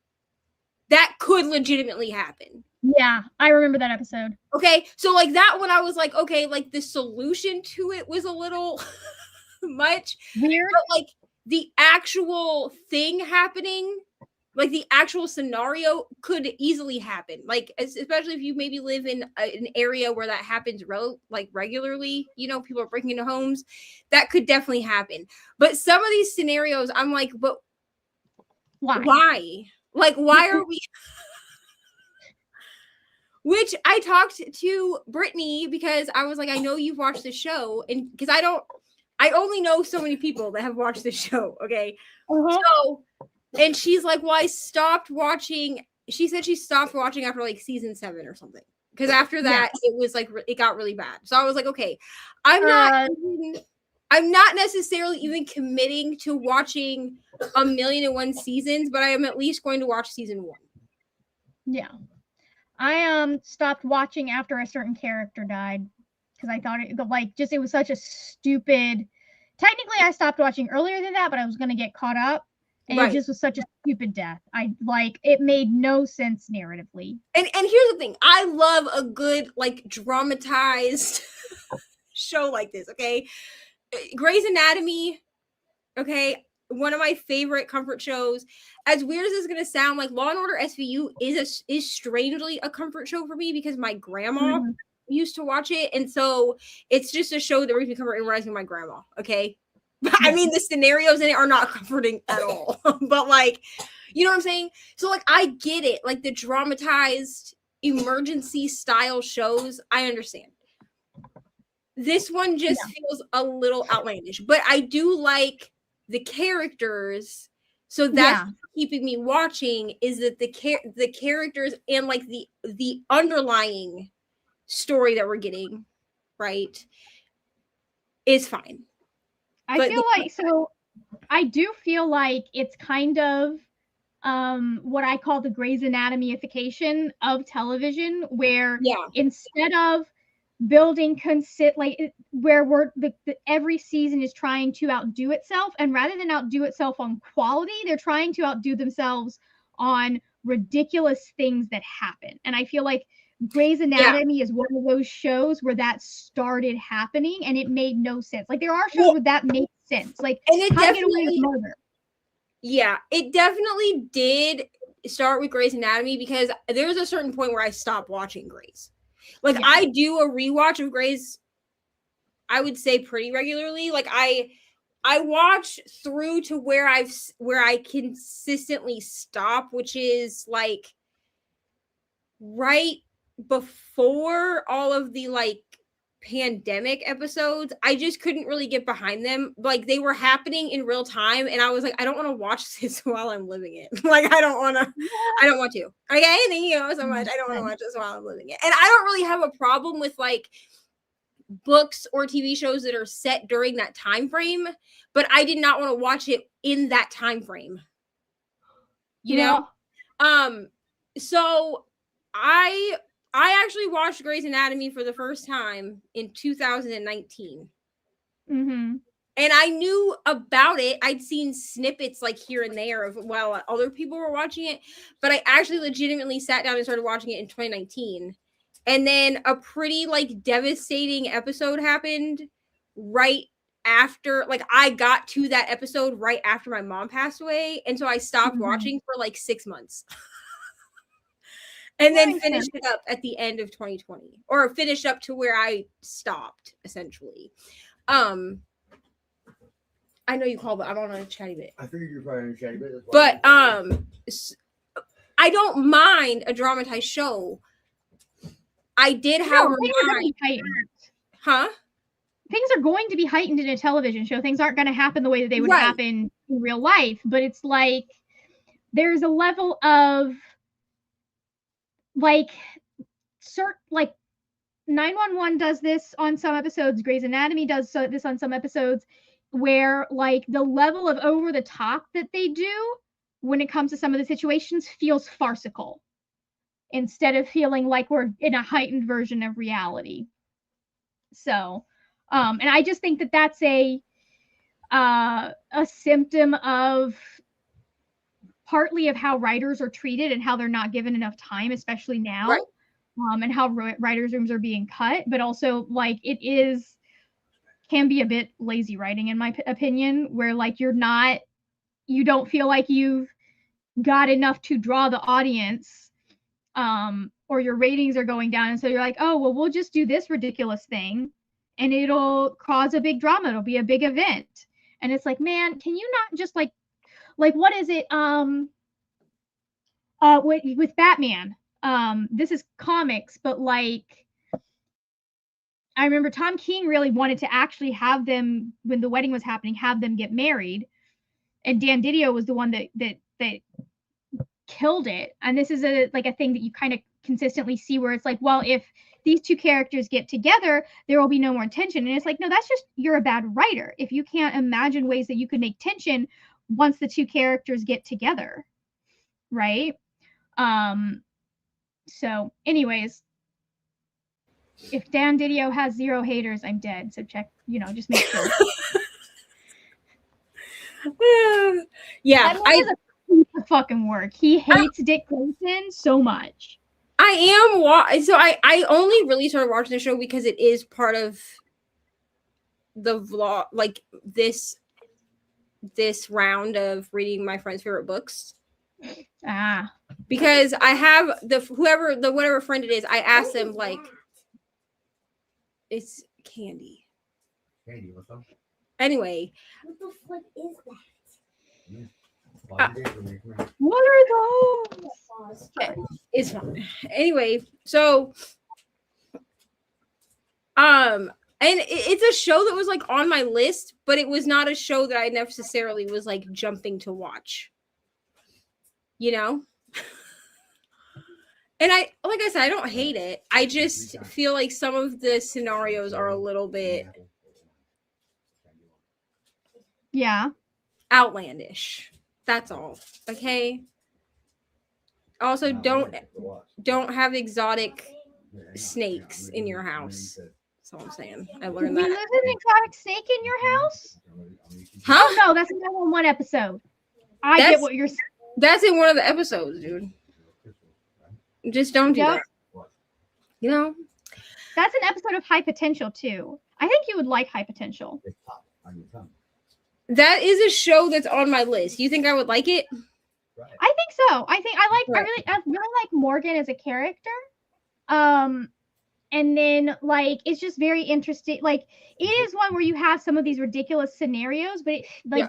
That could legitimately happen. Yeah, I remember that episode. Okay, so like that one, I was like, okay, like the solution to it was a little much. Weird. But like the actual thing happening, like the actual scenario could easily happen. Like, especially if you maybe live in an area where that happens regularly, people are breaking into homes, that could definitely happen. But some of these scenarios, I'm like, but why? Like, why are we? Which I talked to Brittany because I was like, I know you've watched the show, and because I only know so many people that have watched the show. Okay. So, and she's like, well, I stopped watching. She said she stopped watching after like season 7 or something. Because after that, it was like, it got really bad. So I was like, okay, I'm not necessarily even committing to watching 1,000,001 seasons, but I am at least going to watch season 1. Yeah. I stopped watching after a certain character died because I thought it was such a stupid. Technically, I stopped watching earlier than that, but I was going to get caught up. And it just was such a stupid death. It made no sense narratively. And here's the thing. I love a good, like, dramatized show like this, okay? Grey's Anatomy, okay? One of my favorite comfort shows. As weird as it's gonna sound, like Law and Order SVU is strangely a comfort show for me because my grandma used to watch it, and so it's just a show that brings me comfort and reminds me of my grandma. Okay, I mean the scenarios in it are not comforting at all, but like, you know what I'm saying? So like, I get it, like the dramatized emergency style shows, I understand. This one just feels a little outlandish, but I do like the characters, so that's what's keeping me watching, is that the characters and like the underlying story that we're getting right is fine. I do feel like it's kind of what I call the Grey's Anatomy-ification of television, where instead of building where every season is trying to outdo itself, and rather than outdo itself on quality, they're trying to outdo themselves on ridiculous things that happen. And I feel like Grey's Anatomy is one of those shows where that started happening and it made no sense. Like there are shows where that makes sense. Like and it How to Get Away with Murder. Yeah, it definitely did start with Grey's Anatomy, because there was a certain point where I stopped watching Grey's. Like I do a rewatch of Grey's, I would say pretty regularly. Like I watch through to where I consistently stop, which is like right before all of the like pandemic episodes. I just couldn't really get behind them. Like they were happening in real time, and I was like, I don't want to watch this while I'm living it. Like I don't want to. Okay, thank you so much. I don't want to watch this while I'm living it. And I don't really have a problem with like books or TV shows that are set during that time frame, but I did not want to watch it in that time frame. You know? So I actually watched Grey's Anatomy for the first time in 2019. And I knew about it. I'd seen snippets like here and there of while other people were watching it, but I actually legitimately sat down and started watching it in 2019. And then a pretty like devastating episode happened right after, like I got to that episode right after my mom passed away. And so I stopped watching for like 6 months. And then finished it up at the end of 2020, or finished up to where I stopped, essentially. I know you called, but I'm on a chatty bit. I figured you're probably on a chatty bit. But I don't mind a dramatized show. I did have Things are going to be heightened in a television show. Things aren't going to happen the way that they would happen in real life. But it's like there's a level of like 911 does this on some episodes, Grey's Anatomy does this on some episodes, where like the level of over the top that they do when it comes to some of the situations feels farcical instead of feeling like we're in a heightened version of reality. So and I just think that that's a symptom of partly of how writers are treated and how they're not given enough time, especially now, and how writers' rooms are being cut. But also, like, can be a bit lazy writing, in my opinion, where like you don't feel like you've got enough to draw the audience, or your ratings are going down, and so you're like, oh well, we'll just do this ridiculous thing, and it'll cause a big drama. It'll be a big event, and it's like, man, can you not just like what is it with Batman, this is comics, but like I remember Tom King really wanted to actually have them, when the wedding was happening, have them get married, and Dan Didio was the one that killed it. And this is a thing that you kind of consistently see, where it's like, well, if these two characters get together, there will be no more tension. And it's like, no, that's just, you're a bad writer if you can't imagine ways that you could make tension once the two characters get together, right? So anyways, if Dan Didio has 0 haters, I'm dead. So check, just make sure. Yeah, That man is a piece of fucking work. He hates Dick Grayson so much. so I only really started watching the show because it is part of the vlog, like this round of reading my friend's favorite books. Ah. Because I have whatever friend it is, I asked them like, it's Candy. Candy, what's up? Anyway. What the fuck is that? What are those? Okay, it's fine. Anyway, so and it's a show that was like on my list, but it was not a show that I necessarily was like jumping to watch. You know? And like I said, I don't hate it. I just feel like some of the scenarios are a little bit outlandish. That's all. Okay. Also, don't have exotic snakes in your house. That's all I'm saying. I learned that. There's an exotic snake in your house? Huh? Oh no, that's another one episode. I get what you're saying. That's in one of the episodes, dude. Just don't do that. You know? That's an episode of High Potential too. I think you would like High Potential. That is a show that's on my list. You think I would like it? I think so. I really like Morgan as a character. And then like it's just very interesting. Like it is one where you have some of these ridiculous scenarios, but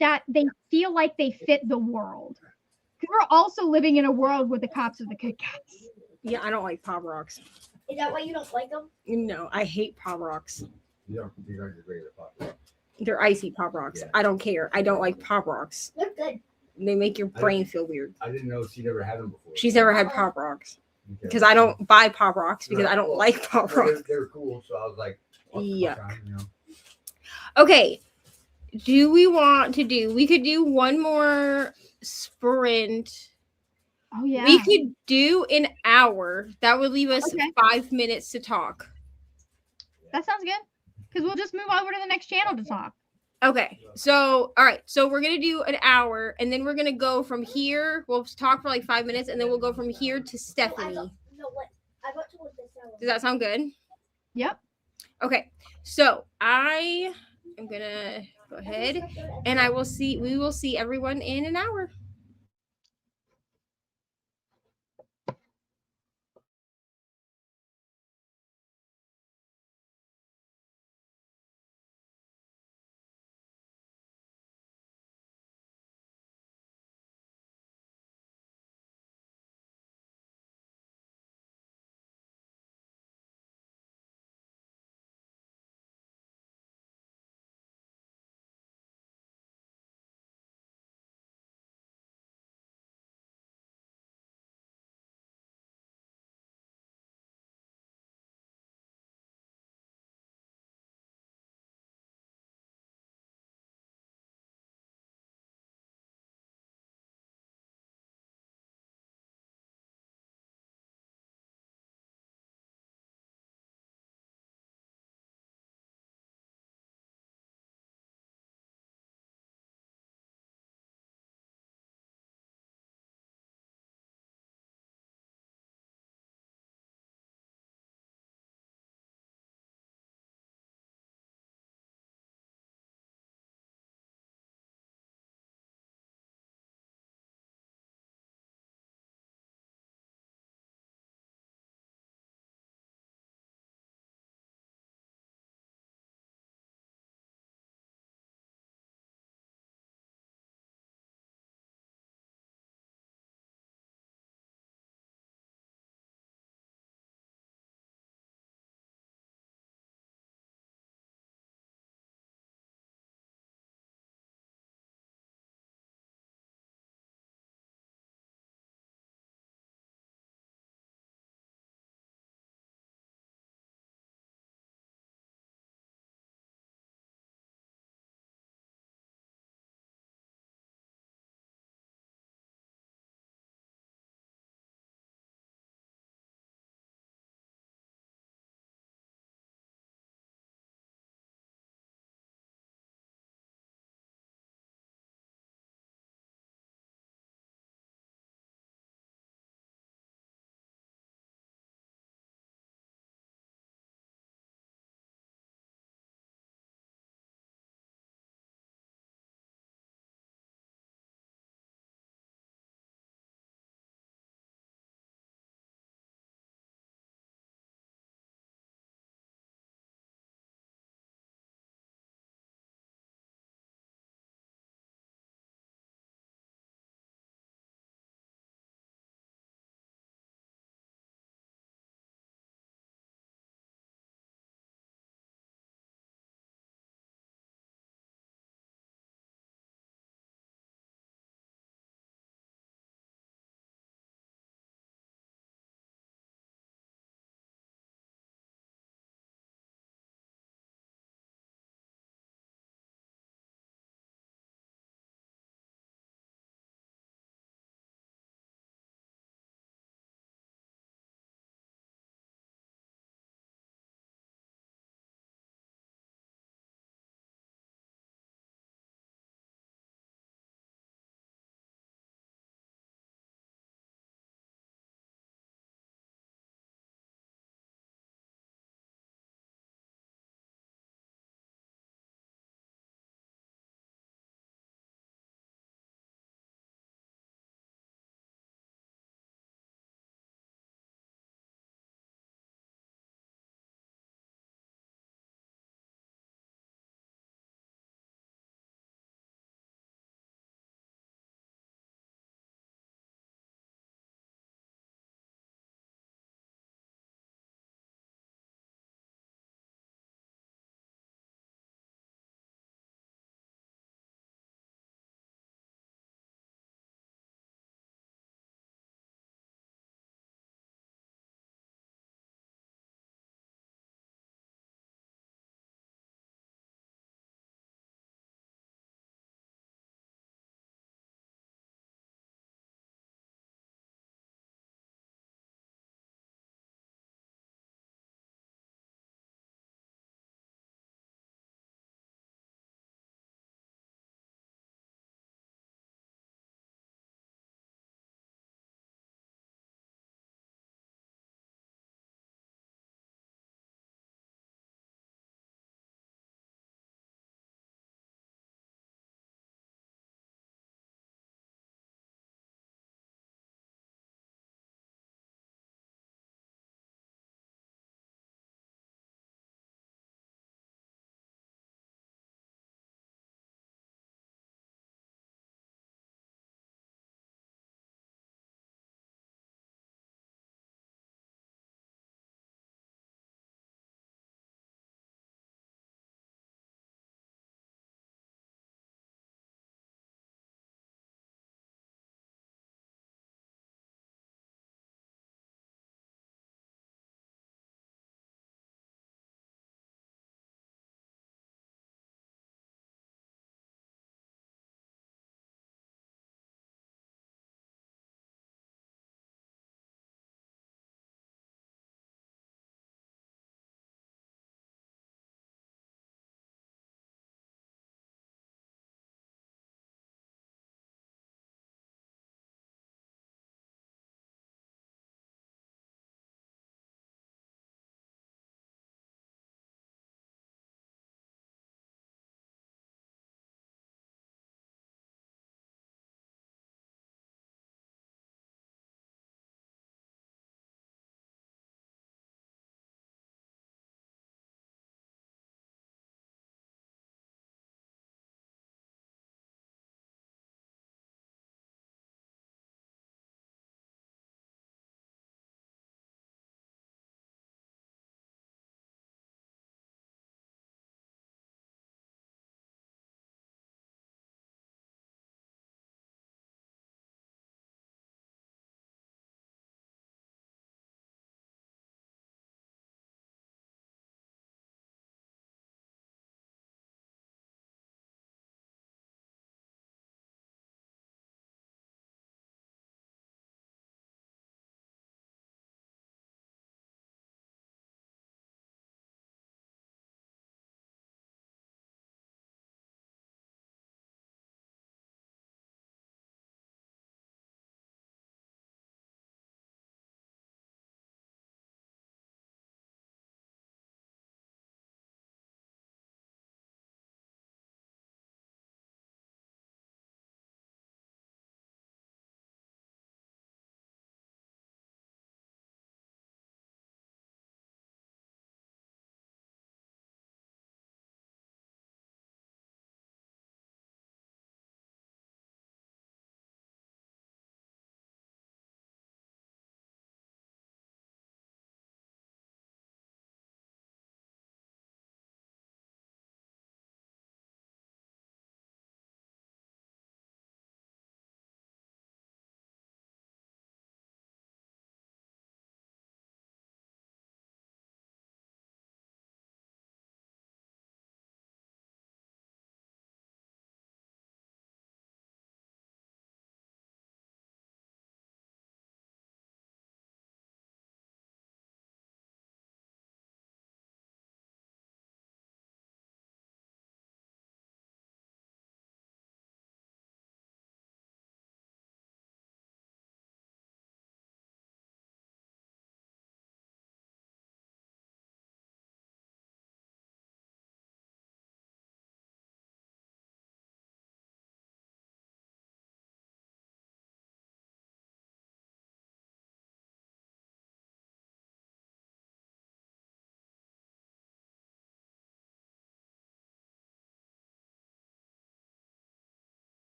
that they feel like they fit the world. Because we're also living in a world where the cops are the good cops. Yeah, I don't like Pop Rocks. Is that why you don't like them? No, I hate Pop Rocks. You don't just regular Pop Rocks. They're icy Pop Rocks. Yeah. I don't care. I don't like Pop Rocks. They're good. They make your brain feel weird. I didn't know she'd ever had them before. She's never had Pop Rocks. Because I don't buy Pop Rocks because I don't like Pop Rocks. They're cool, so I was like, yeah. You know? Okay. Do we want to do? We could do one more sprint. Oh yeah. We could do an hour. That would leave us 5 minutes to talk. That sounds good. Because we'll just move over to the next channel to talk. Okay. So, all right. So we're going to do an hour and then we're going to go from here. We'll talk for like 5 minutes and then we'll go from here to Stephanie. Does that sound good? Yep. Okay. So I am going to go ahead and we will see everyone in an hour.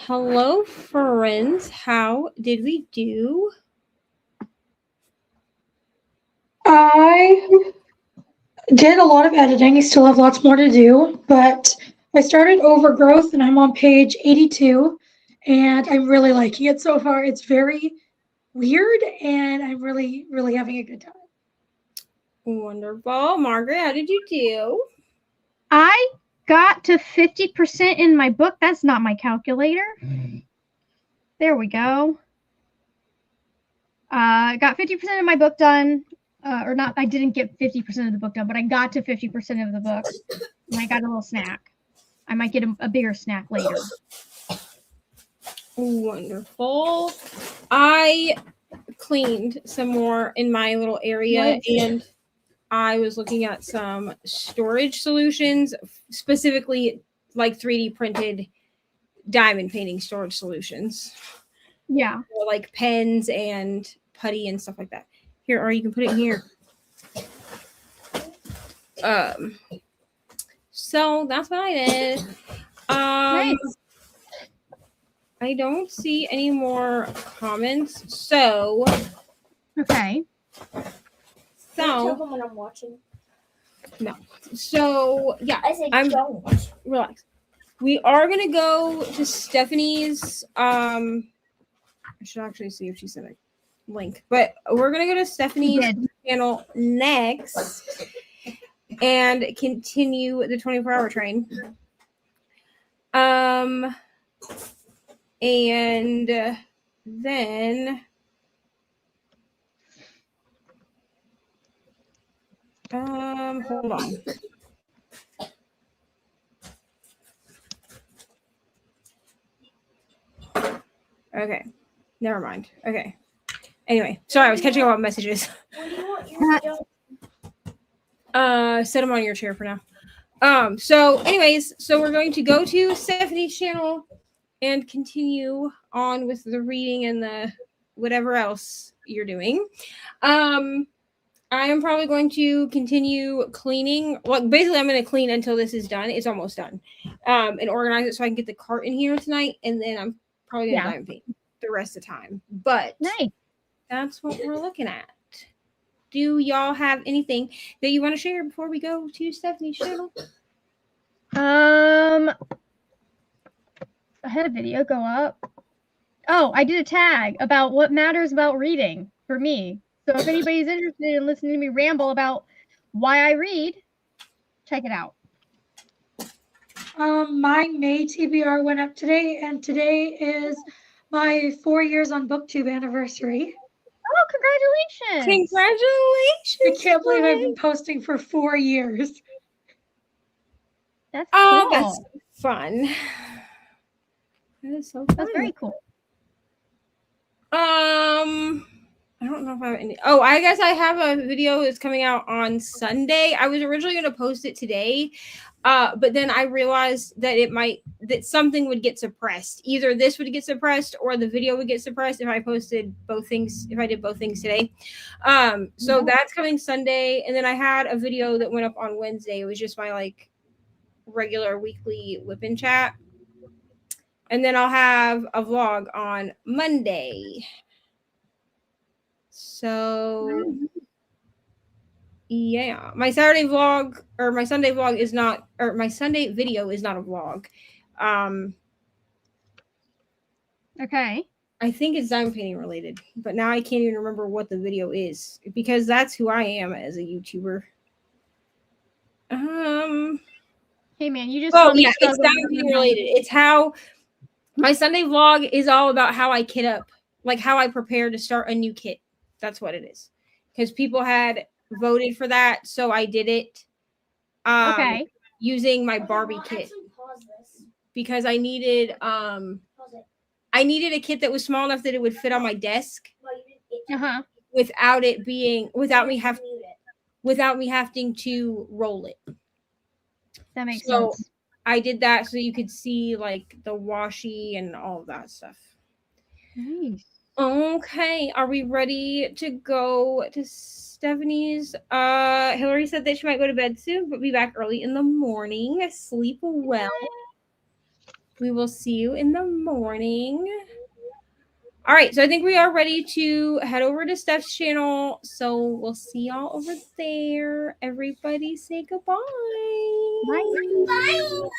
Hello, friends. How did we do? I did a lot of editing. I still have lots more to do, but I started Overgrowth and I'm on page 82 and I'm really liking it so far. It's very weird and I'm really, really having a good time. Wonderful. Margaret, how did you do? I got to 50% in my book. That's not my calculator. There we go. Got 50% of my book done. Or not, I didn't get 50% of the book done, but I got to 50% of the book. And I got a little snack. I might get a bigger snack later. Wonderful. I cleaned some more in my little area, Nice. and I was looking at some storage solutions, specifically like 3D printed diamond painting storage solutions. Yeah. Or like pens and putty and stuff like that. Here, or you can put it in here. So that's what I did. Nice. I don't see any more comments. So Okay. Tell them when I'm watching. no. So yeah, I say I'm don't. relax. We are gonna go to Stephanie's. I should actually see if she sent a link, but we're gonna go to Stephanie's channel next and continue the 24-hour train. And then hold on. Okay, never mind. Okay. Anyway, sorry, I was catching up on messages. What do you want your Set them on your chair for now. So anyways, so we're going to go to Stephanie's channel and continue on with the reading and the whatever else you're doing. I am probably going to continue cleaning. Well, basically, I'm going to clean until this is done. It's almost done. And organize it so I can get the cart in here tonight. And then I'm probably going to diamond paint the rest of the time. But nice. That's what we're looking at. Do y'all have anything that you want to share before we go to Stephanie's channel? I had a video go up. Oh, I did a tag about what matters about reading for me. So if anybody's interested in listening to me ramble about why I read, check it out. My May TBR went up today, and today is my 4 years on BookTube anniversary. Oh, congratulations! Congratulations! I can't believe I've been posting for 4 years. That's cool. That's fun. That is so fun. That's very cool. I don't know if I have any. Oh, I guess I have a video that's coming out on Sunday. I was originally going to post it today, but then I realized that that something would get suppressed. Either this would get suppressed or the video would get suppressed if I posted both things. If I did both things today, so that's coming Sunday. And then I had a video that went up on Wednesday. It was just my regular weekly whip-in chat. And then I'll have a vlog on Monday. So yeah, my Saturday vlog or my Sunday vlog is not, or my Sunday video is not a vlog. Okay. I think it's diamond painting related, but now I can't even remember what the video is because that's who I am as a YouTuber. Hey man, you just yeah, it's diamond painting related. It's how my Sunday vlog is all about how I kit up, like how I prepare to start a new kit. That's what it is. Because people had voted for that, so I did it. Okay. Using my Barbie kit. Because I needed a kit that was small enough that it would fit on my desk. Without me having to roll it. That makes sense. I did that so you could see like the washi and all of that stuff. Nice. Okay, are we ready to go to Stephanie's? Hillary said that she might go to bed soon, but be back early in the morning. Sleep well. We will see you in the morning. All right, so I think we are ready to head over to Steph's channel. So we'll see y'all over there. Everybody say goodbye. Bye. Bye.